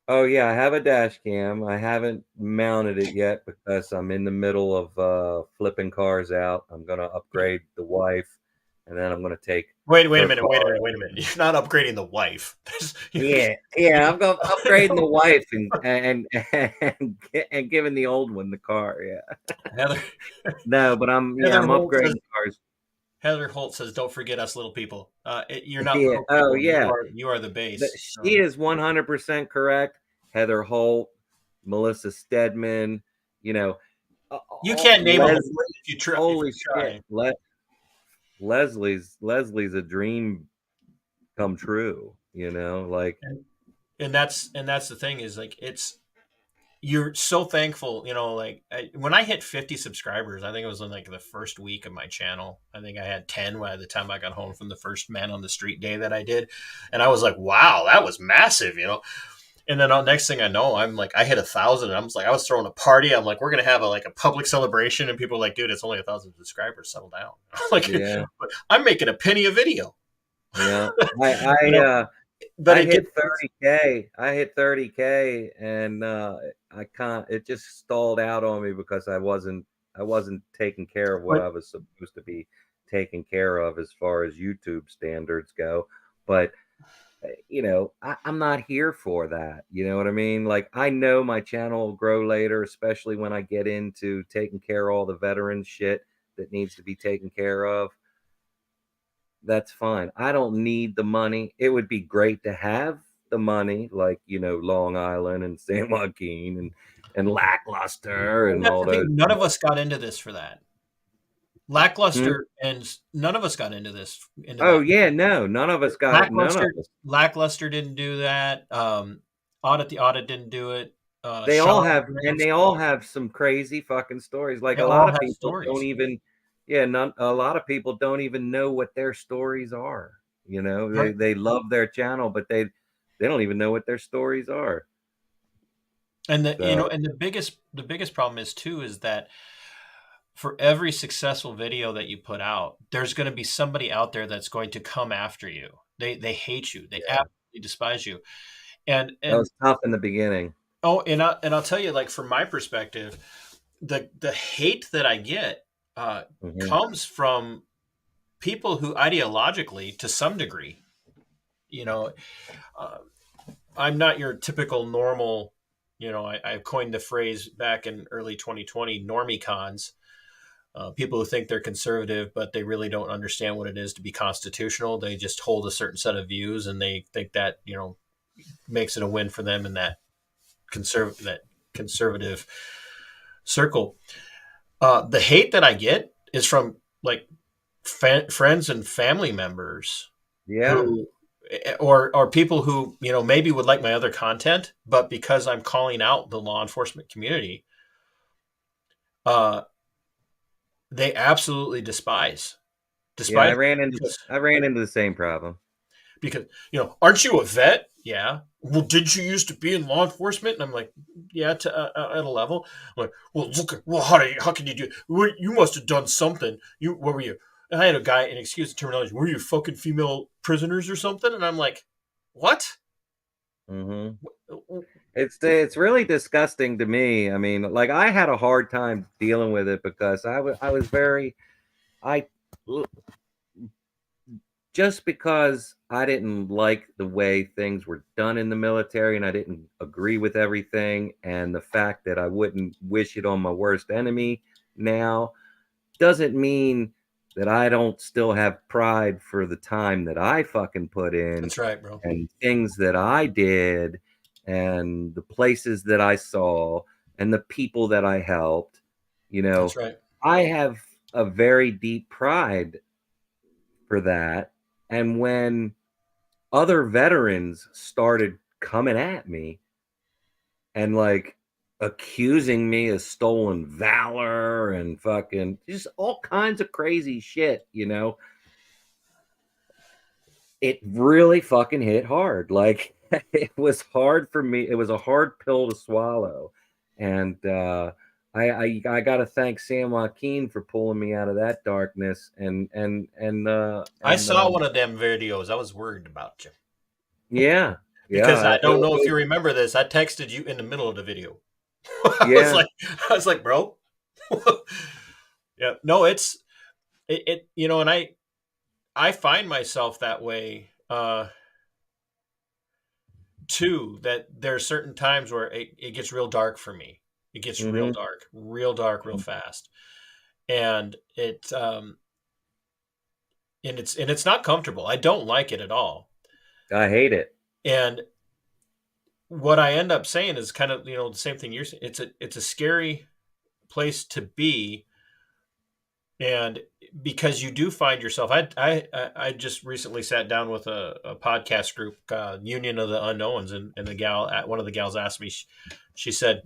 Oh yeah, I have a dash cam. I haven't mounted it yet because I'm in the middle of flipping cars out. I'm gonna upgrade the wife, and then I'm gonna take Wait a her minute. car. Wait a minute. You're not upgrading the wife. Yeah, I'm going upgrading the wife and giving the old one the car. Yeah, Heather, no, but I'm Heather Holt says, upgrading cars. Heather Holt says, "Don't forget us little people. You're not Yeah. little Oh people. yeah. You are the base." She is 100% correct. Heather Holt, Melissa Stedman, you know, You can't name them Leslie. if you try. If Holy you shit, try. Leslie's a dream come true. Like And that's the thing is like you're so thankful, like when I hit 50 subscribers, I think it was in like the first week of my channel. I think I had 10 by the time I got home from the first Man on the Street day that I did. And I was like, wow, that was massive. And then next thing I know, I'm like, I hit 1,000. And I was throwing a party. I'm like, we're going to have a public celebration. And people are like, dude, it's only 1,000 subscribers. Settle down. Like, yeah, I'm making a penny a video. yeah. But I it hit gets 30K. I hit 30K, and I can't. It just stalled out on me because I wasn't taking care of what I was supposed to be taking care of as far as YouTube standards go. But I'm not here for that. You know what I mean? Like, I know my channel will grow later, especially when I get into taking care of all the veteran shit that needs to be taken care of. That's fine. I don't need the money. It would be great to have the money, like, Long Island and San Joaquin and Lackluster and That's all the thing. those. None of us got into this for that. Hmm? Lackluster, and none of us got into this into Oh that. yeah, no, none of us got it. None of us. Lackluster didn't do that. Audit the Audit didn't do it. They all Sean have, and Grants, they all have some crazy fucking stories. Like they a lot all of have people don't stories. even, yeah, a lot of people don't even know what their stories are. They Right. they love their channel, but they don't even know what their stories are. And So the biggest problem is too is that for every successful video that you put out, there's going to be somebody out there that's going to come after you. They hate you. They yeah, absolutely despise you. And that and was tough in the beginning. oh, and I'll tell you, like from my perspective, the hate that I get Hmm. comes from people who ideologically, to some degree, you know, uh, I'm not your typical normal. I coined the phrase back in early 2020, normie cons. People who think they're conservative, but they really don't understand what it is to be constitutional. They just hold a certain set of views, and they think that makes it a win for them in that conservative circle. The hate that I get is from like friends and family members Yeah. who, or people who maybe would like my other content, but because I'm calling out the law enforcement community, uh, they absolutely Yeah, I despise ran into because I ran into the same problem. because aren't you a vet? Yeah. Well, did you used to be in law enforcement? And I'm like, yeah, at a level. I'm like, well, look, well, how can you do? Well, you must have done something. What were you? And I had a guy, and excuse the terminology, were you fucking female prisoners or something? And I'm like, what? Hmm. It's really disgusting to me. I mean, like, I had a hard time dealing with it because I was very I just because I didn't like the way things were done in the military and I didn't agree with everything, and the fact that I wouldn't wish it on my worst enemy now doesn't mean that I don't still have pride for the time that I fucking put in That's right, bro. and things that I did and the places that I saw and the people that I helped. That's right. I have a very deep pride for that. And when other veterans started coming at me and like accusing me of stolen valor and fucking just all kinds of crazy shit, it really fucking hit hard. Like, it was hard for me. It was a hard pill to swallow. And I got to thank San Joaquin for pulling me out of that darkness. I saw one of them videos. I was worried about you. Yeah. Because Yeah, I don't know if you remember this. I texted you in the middle of the video. yeah. I was like, bro. Yeah. No, it and I find myself that way too, that there are certain times where it gets real dark for me. It gets Hmm. real dark, real fast. And it's not comfortable. I don't like it at all. I hate it. And what I end up saying is kind of, the same thing you're saying. It's a scary place to be. And because you do find yourself, I just recently sat down with a podcast group, Union of the Unknowns, and one of the gals asked me, she said,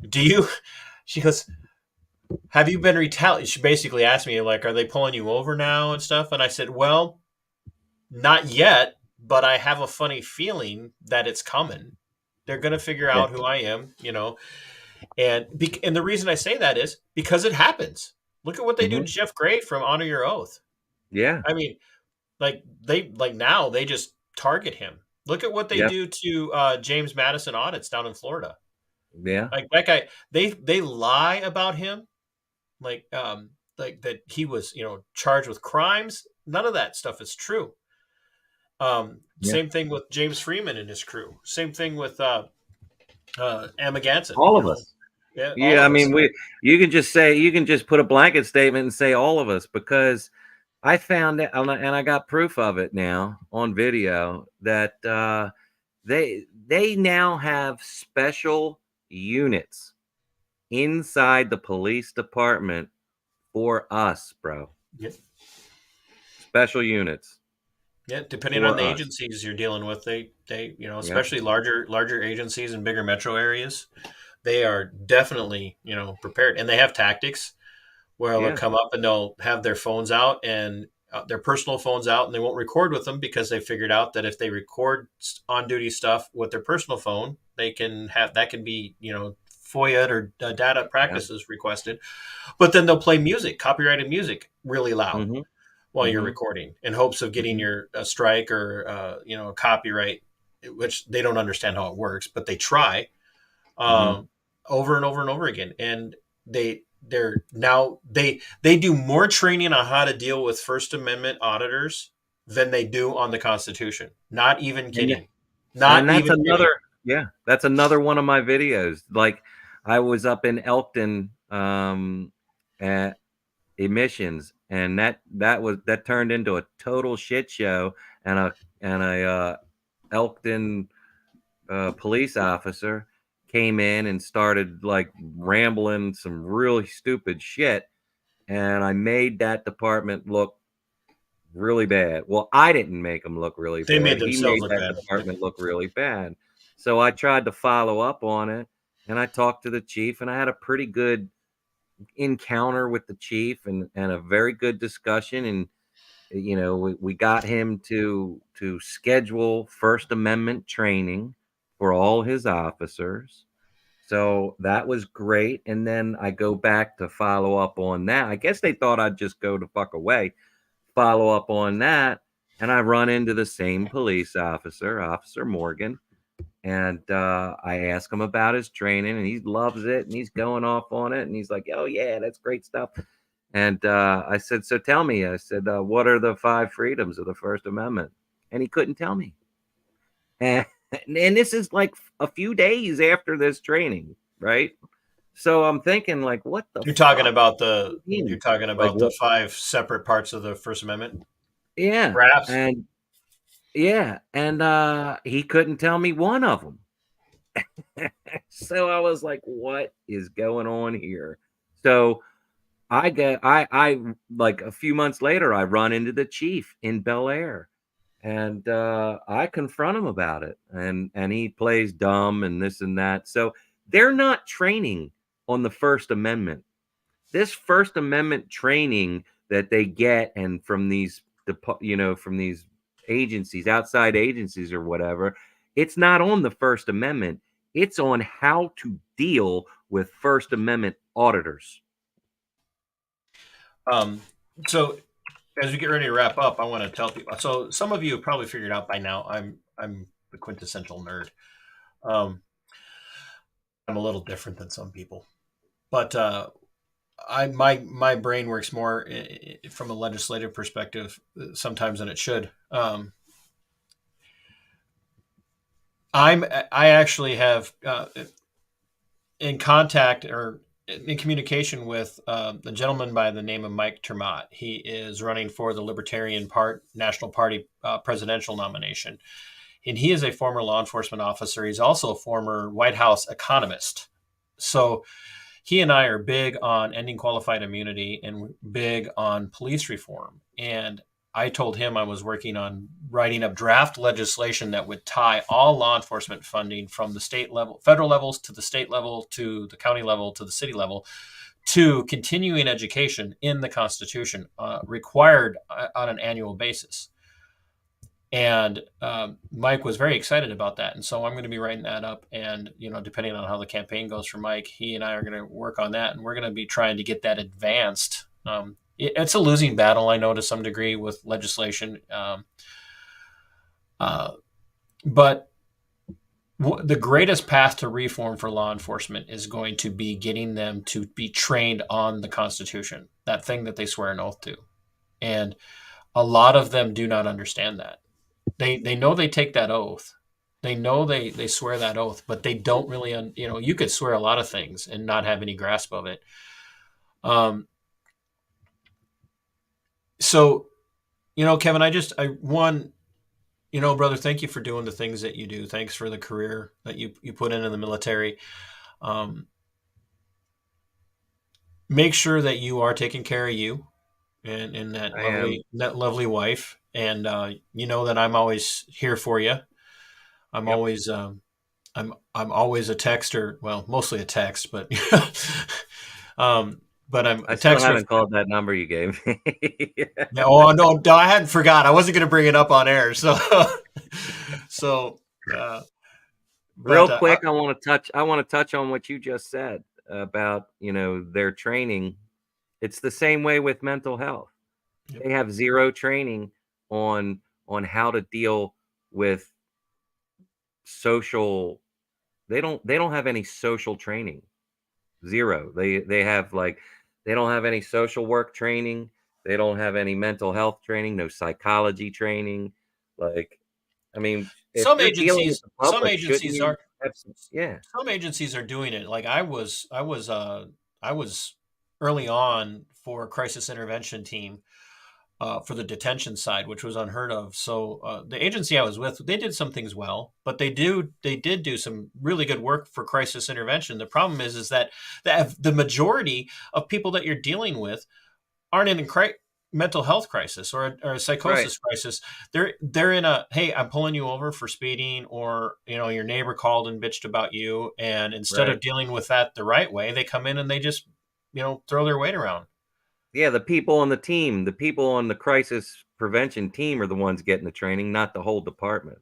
"Do you?" She goes, "Have you been retaliated?" She basically asked me, like, "Are they pulling you over now and stuff?" And I said, "Well, not yet, but I have a funny feeling that it's coming. They're going to figure Yeah. out who I am, and the reason I say that is because it happens. Look at what they do to Hmm. Jeff Gray from Honor Your Oath. Yeah. I mean, now they just target him. Look at what they Yeah. do to James Madison audits down in Florida. Yeah. Like that guy, they lie about him, like that he was charged with crimes. None of that stuff is true. Yeah. Same thing with James Freeman and his crew. Same thing with Emma Ganson. All of us. Yeah, all Yeah, I of us. mean, you can just put a blanket statement and say all of us, because I found it, and I got proof of it now on video, that they now have special units inside the police department for us, bro. Yeah, Special units yeah. Depending on for the us. agencies you're dealing with, they Yep. especially larger agencies in bigger metro areas, they are definitely prepared, and they have tactics where they'll Yeah. come up and they'll have their phones out and their personal phones out, and they won't record with them because they figured out that if they record on duty stuff with their personal phone, they can have that can be FOIA or data Yeah. practices requested. But then they'll play music, copyrighted music, really loud Mm-hmm. while you're Mm-hmm. recording in hopes of getting Mm-hmm. your a strike or a copyright, which they don't understand how it works, but they try Mm-hmm. um, over and over and over again. And they do more training on how to deal with First Amendment auditors than they do on the Constitution. Not even And kidding. and Not that's even another, kidding. yeah, that's another one of my videos. Like, I was up in Elkton, at emissions, and that turned into a total shit show, and a Elkton police officer came in and started like rambling some really stupid shit, and I made that department look really bad. Well, I didn't make them look really They made bad. He themselves made look that bad. Yep. department look really bad. So I tried to follow up on it, and I talked to the chief, and I had a pretty good encounter with the chief, and a very good discussion. And we got him to schedule First Amendment training for all his officers. So that was great. And then I go back to follow up on that. I guess they thought I'd just go the fuck away, follow up on that, and I run into the same police officer, Officer Morgan. And I ask him about his training, and he loves it, and he's going off on it, and he's like, "Oh yeah, that's great stuff." And I said, "So tell me," I said, "what are the five freedoms of the First Amendment?" And he couldn't tell me. And, and this is like a few days after this training, right? So I'm thinking, like, what the You're talking fuck? about Like, the what? five separate parts of the First Amendment, Yeah. perhaps. And yeah. And he couldn't tell me one of them. So I was like, what is going on here? So I like a few months later, I run into the chief in Bel Air, and I confront him about it, and he plays dumb and this and that. So they're not training on the First Amendment. This First Amendment training that they get, and from these from these agencies, outside agencies or whatever, it's not on the First Amendment. It's on how to deal with First Amendment auditors. So as we get ready to wrap up, I want to tell people. So some of you have probably figured out by now, I'm the quintessential nerd. Um, I'm a little different than some people, but my brain works more from a legislative perspective sometimes than it should. I actually have in contact or in communication with a gentleman by the name of Mike Termott. He is running for the National Party presidential nomination, and he is a former law enforcement officer. He's also a former White House economist. So he and I are big on ending qualified immunity and big on police reform. And I told him I was working on writing up draft legislation that would tie all law enforcement funding from the state level, federal levels, to the state level, to the county level, to the city level, to continuing education in the Constitution, required on an annual basis. And Mike was very excited about that. And so I'm going to be writing that up. And, depending on how the campaign goes for Mike, he and I are going to work on that. And we're going to be trying to get that advanced. It's a losing battle, I know, to some degree with legislation. But the greatest path to reform for law enforcement is going to be getting them to be trained on the Constitution, that thing that they swear an oath to. And a lot of them do not understand that. They know they take that oath. They know they swear that oath, but they don't really, you could swear a lot of things and not have any grasp of it. So, Kevin, brother, thank you for doing the things that you do. Thanks for the career that you put in the military. Make sure that you are taking care of you and that lovely wife. And that I'm always here for you. I'm always I'm always a texter. Well, mostly a text, but but I still haven't called that number you gave me. Yeah, oh no, I hadn't forgot. I wasn't going to bring it up on air. So real quick, I want to touch on what you just said about their training. It's the same way with mental health. Yep. They have zero training on how to deal with social. They don't have any social training. Zero. They have they don't have any social work training. They don't have any mental health training. No psychology training. Some agencies are Some agencies are doing it. Like I was early on for a crisis intervention team for the detention side, which was unheard of. So the agency I was with, they did some things well, but they did do some really good work for crisis intervention. The problem is that the majority of people that you're dealing with aren't in a mental health crisis or a psychosis crisis. They're in a, hey, I'm pulling you over for speeding, or your neighbor called and bitched about you, and instead of dealing with that the right way, they come in and they just throw their weight around. Yeah, the people on the team, the people on the crisis prevention team are the ones getting the training, not the whole department.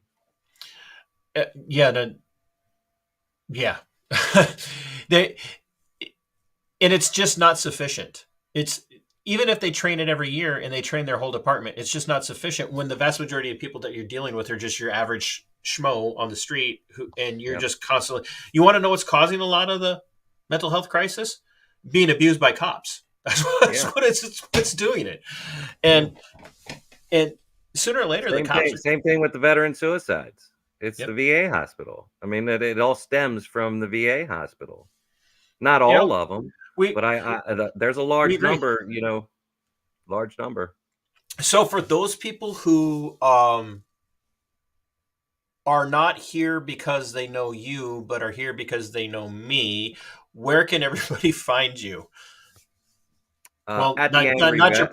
And it's just not sufficient. It's even if they train it every year and they train their whole department, it's just not sufficient when the vast majority of people that you're dealing with are just your average schmo on the street and you're just constantly. You want to know what's causing a lot of the mental health crisis? Being abused by cops. That's what it's doing it. And sooner or later, the cops. Same thing with the veteran suicides. It's the VA hospital. I mean, it all stems from the VA hospital. Not all of them, but there's a large number. Large number. So for those people who are not here because they know you, but are here because they know me, where can everybody find you? Well, not your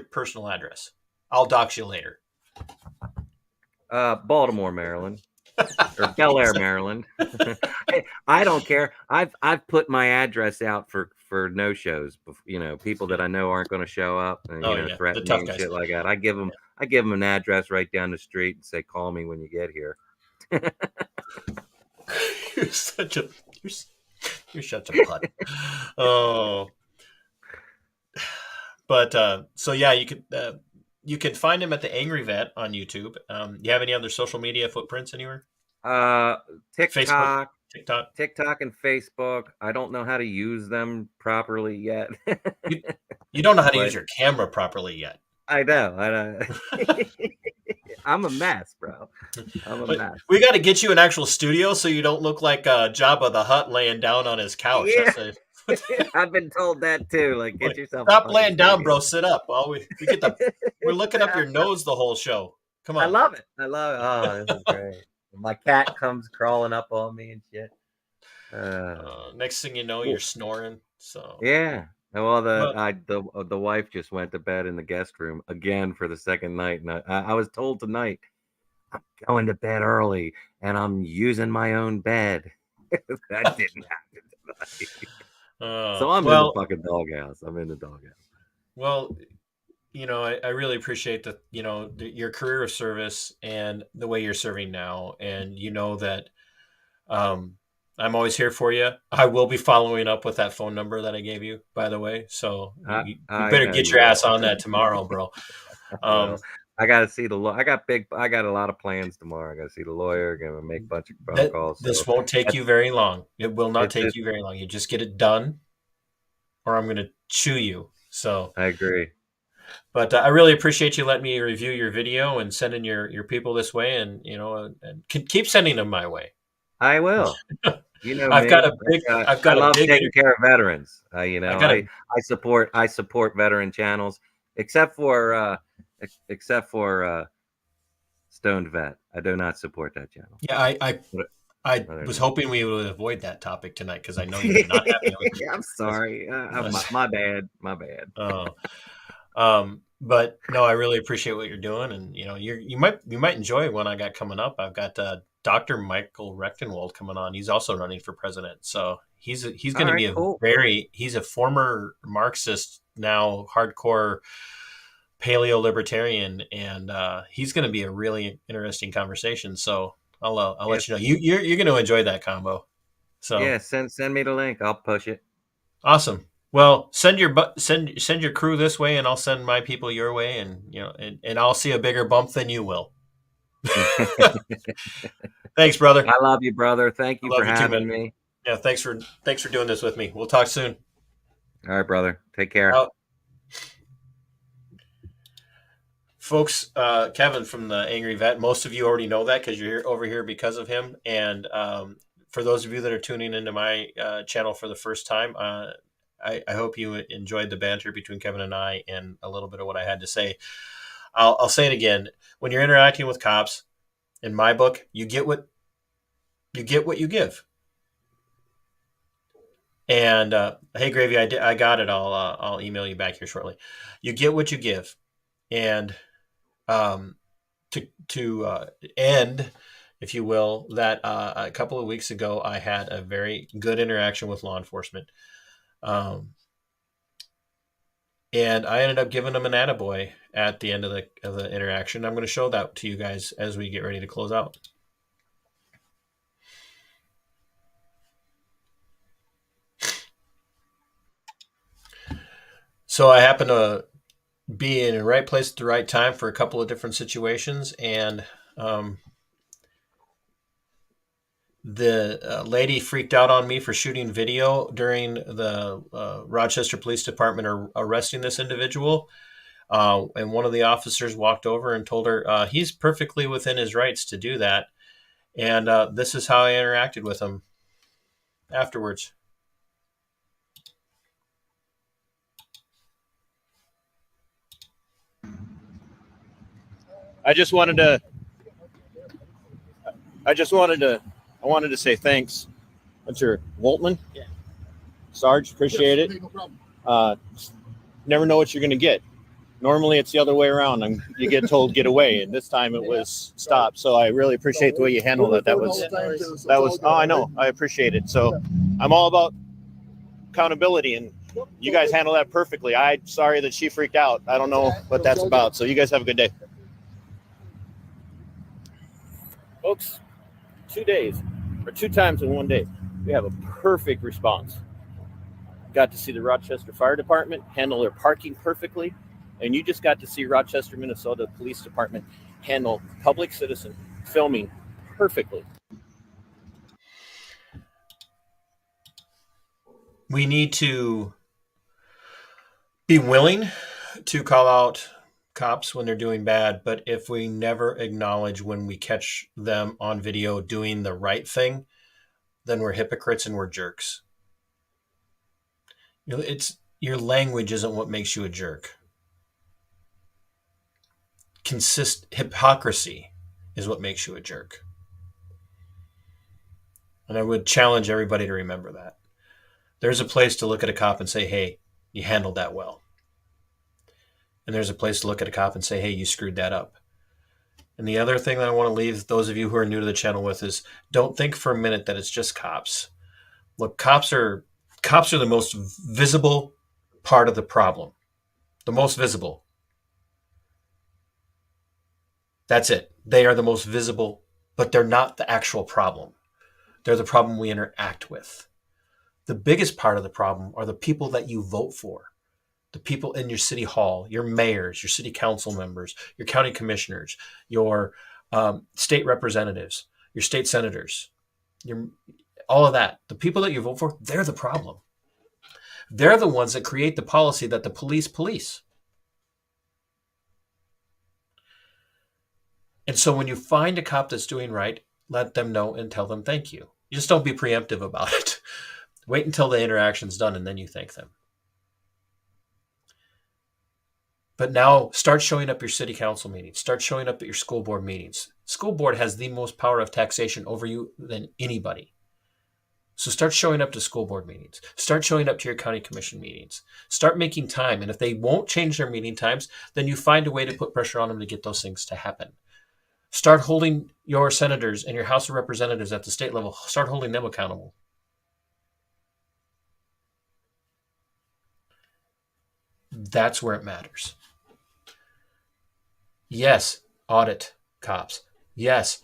personal address. I'll dox you later. Baltimore, Maryland, or Bel Air, Maryland. I don't care. I've put my address out for no shows. People that I know aren't going to show up and threaten me and shit like that. I give them an address right down the street and say, "Call me when you get here." You're such a butt. Oh. But so yeah, you could you can find him at the Angry Vet on YouTube. You have any other social media footprints anywhere? Facebook, TikTok, TikTok. TikTok, and Facebook. I don't know how to use them properly yet. You don't know how to But- use your camera properly yet. I know. I'm a mess, bro. I'm a But mess. we got to get you an actual studio so you don't look like Jabba the Hutt laying down on his couch. Yeah. That's I've been told that too. Like, get yourself. Stop a laying down, studio. bro. Sit up. Well, we get we're looking up your nose the whole show. Come on. I love it. Oh, this is great. My cat comes crawling up on me and shit. Next thing you know, you're snoring. So Yeah. Well, the wife just went to bed in the guest room again for the second night, and I was told tonight I'm going to bed early and I'm using my own bed. That didn't happen tonight. So I'm in the fucking doghouse. I'm in the doghouse. Well, I really appreciate your career of service and the way you're serving now, and that I'm always here for you. I will be following up with that phone number that I gave you, by the way. So you better get your ass on that tomorrow, bro. Well, I got to see the lawyer. I got a lot of plans tomorrow. I got to see the lawyer. Gonna make a bunch of phone calls. This won't take you very long. It will not take you very long. You just get it done, or I'm going to chew you. So I agree. But I really appreciate you letting me review your video and sending your people this way, and keep sending them my way. I will. I've got I love taking care of veterans. I support veteran channels, except for Stoned Vet. I do not support that channel. Yeah, I was hoping we would avoid that topic tonight because I know you're not happy with it. I'm sorry. My bad. But no, I really appreciate what you're doing, and you might enjoy one I got coming up. I've got Dr. Michael Rechtenwald coming on. He's also running for president, so he's going to be cool. He's a former Marxist, now hardcore paleo libertarian, and he's going to be a really interesting conversation. So I'll let you know. You're going to enjoy that combo. So yeah, send me the link. I'll push it. Awesome. Well, send your crew this way, and I'll send my people your way, and I'll see a bigger bump than you will. Thanks, brother. I love you, brother. Thank you for having me. Yeah, thanks for doing this with me. We'll talk soon. All right, brother. Take care. Folks, Kevin from the Angry Vet. Most of you already know that because you're over here because of him. And for those of you that are tuning into my channel for the first time, I hope you enjoyed the banter between Kevin and I and a little bit of what I had to say. I'll say it again. When you're interacting with cops, in my book, you get what you give. And hey, Gravy, I got it. I'll email you back here shortly. You get what you give. And to end, if you will, that a couple of weeks ago, I had a very good interaction with law enforcement. And I ended up giving them an attaboy at the end of the interaction. I'm going to show that to you guys as we get ready to close out. So I happen to be in the right place at the right time for a couple of different situations, and the lady freaked out on me for shooting video during the Rochester Police Department arresting this individual. And one of the officers walked over and told her he's perfectly within his rights to do that. And this is how I interacted with him afterwards. I wanted to say thanks. That's your Voltman? Yeah. Sarge, appreciate Yes, it. no problem. Never know what you're going to get. Normally it's the other way around. You get told get away, and this time it was stop. So I really appreciate the way you handled it. That was oh, I know. I appreciate it. So I'm all about accountability, and you guys handle that perfectly. I'm sorry that she freaked out. I don't know what that's about. So you guys have a good day. Folks, 2 days or 2 times in 1 day, we have a perfect response. Got to see the Rochester Fire Department handle their parking perfectly. And you just got to see Rochester, Minnesota Police Department handle public citizen filming perfectly. We need to be willing to call out cops when they're doing bad, but if we never acknowledge when we catch them on video doing the right thing, then we're hypocrites and we're jerks. It's your language isn't what makes you a jerk. Hypocrisy is what makes you a jerk. And I would challenge everybody to remember that. There's a place to look at a cop and say, hey, you handled that well. And there's a place to look at a cop and say, hey, you screwed that up. And the other thing that I want to leave those of you who are new to the channel with is don't think for a minute that it's just cops. Look, cops are the most visible part of the problem. The most visible. That's it. They are the most visible, but they're not the actual problem. They're the problem we interact with. The biggest part of the problem are the people that you vote for. The people in your city hall, your mayors, your city council members, your county commissioners, your state representatives, your state senators, all of that. The people that you vote for, they're the problem. They're the ones that create the policy that the police. And so when you find a cop that's doing right, let them know and tell them thank you. You just don't be preemptive about it. Wait until the interaction's done and then you thank them. But now start showing up at your city council meetings. Start showing up at your school board meetings. School board has the most power of taxation over you than anybody. So start showing up to school board meetings. Start showing up to your county commission meetings. Start making time. And if they won't change their meeting times, then you find a way to put pressure on them to get those things to happen. Start holding your senators and your House of Representatives at the state level. Start holding them accountable. That's where it matters. Yes, audit cops. Yes,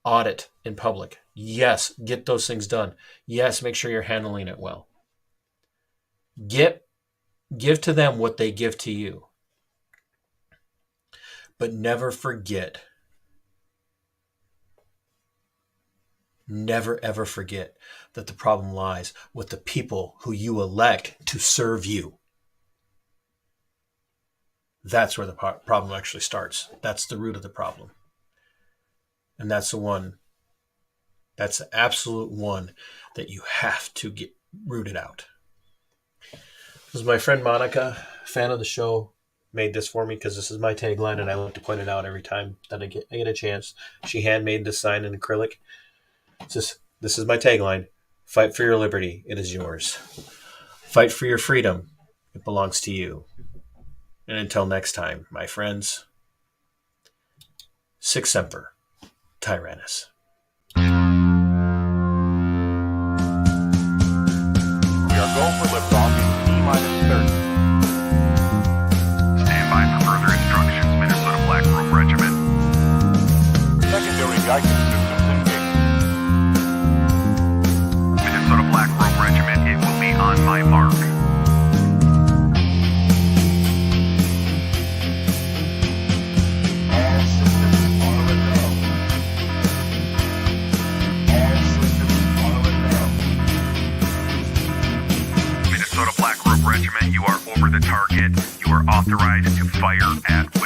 audit in public. Yes, get those things done. Yes, make sure you're handling it well. Give to them what they give to you. But never forget, never ever forget that the problem lies with the people who you elect to serve you. That's where the problem actually starts. That's the root of the problem. And that's the absolute one that you have to get rooted out. This is my friend Monica, fan of the show, made this for me because this is my tagline and I like to point it out every time that I get a chance. She handmade this sign in acrylic. This is my tagline. Fight for your liberty. It is yours. Fight for your freedom. It belongs to you. And until next time, my friends, Sic Semper Tyrannis. We are go for liftoff in T-30. Stand by for further instructions, Minnesota Black Robe Regiment. Secondary guidance systems engaged. Minnesota Black Robe Regiment, it will be on my mark. Minnesota Black Robe Regiment, you are over the target. You are authorized to fire at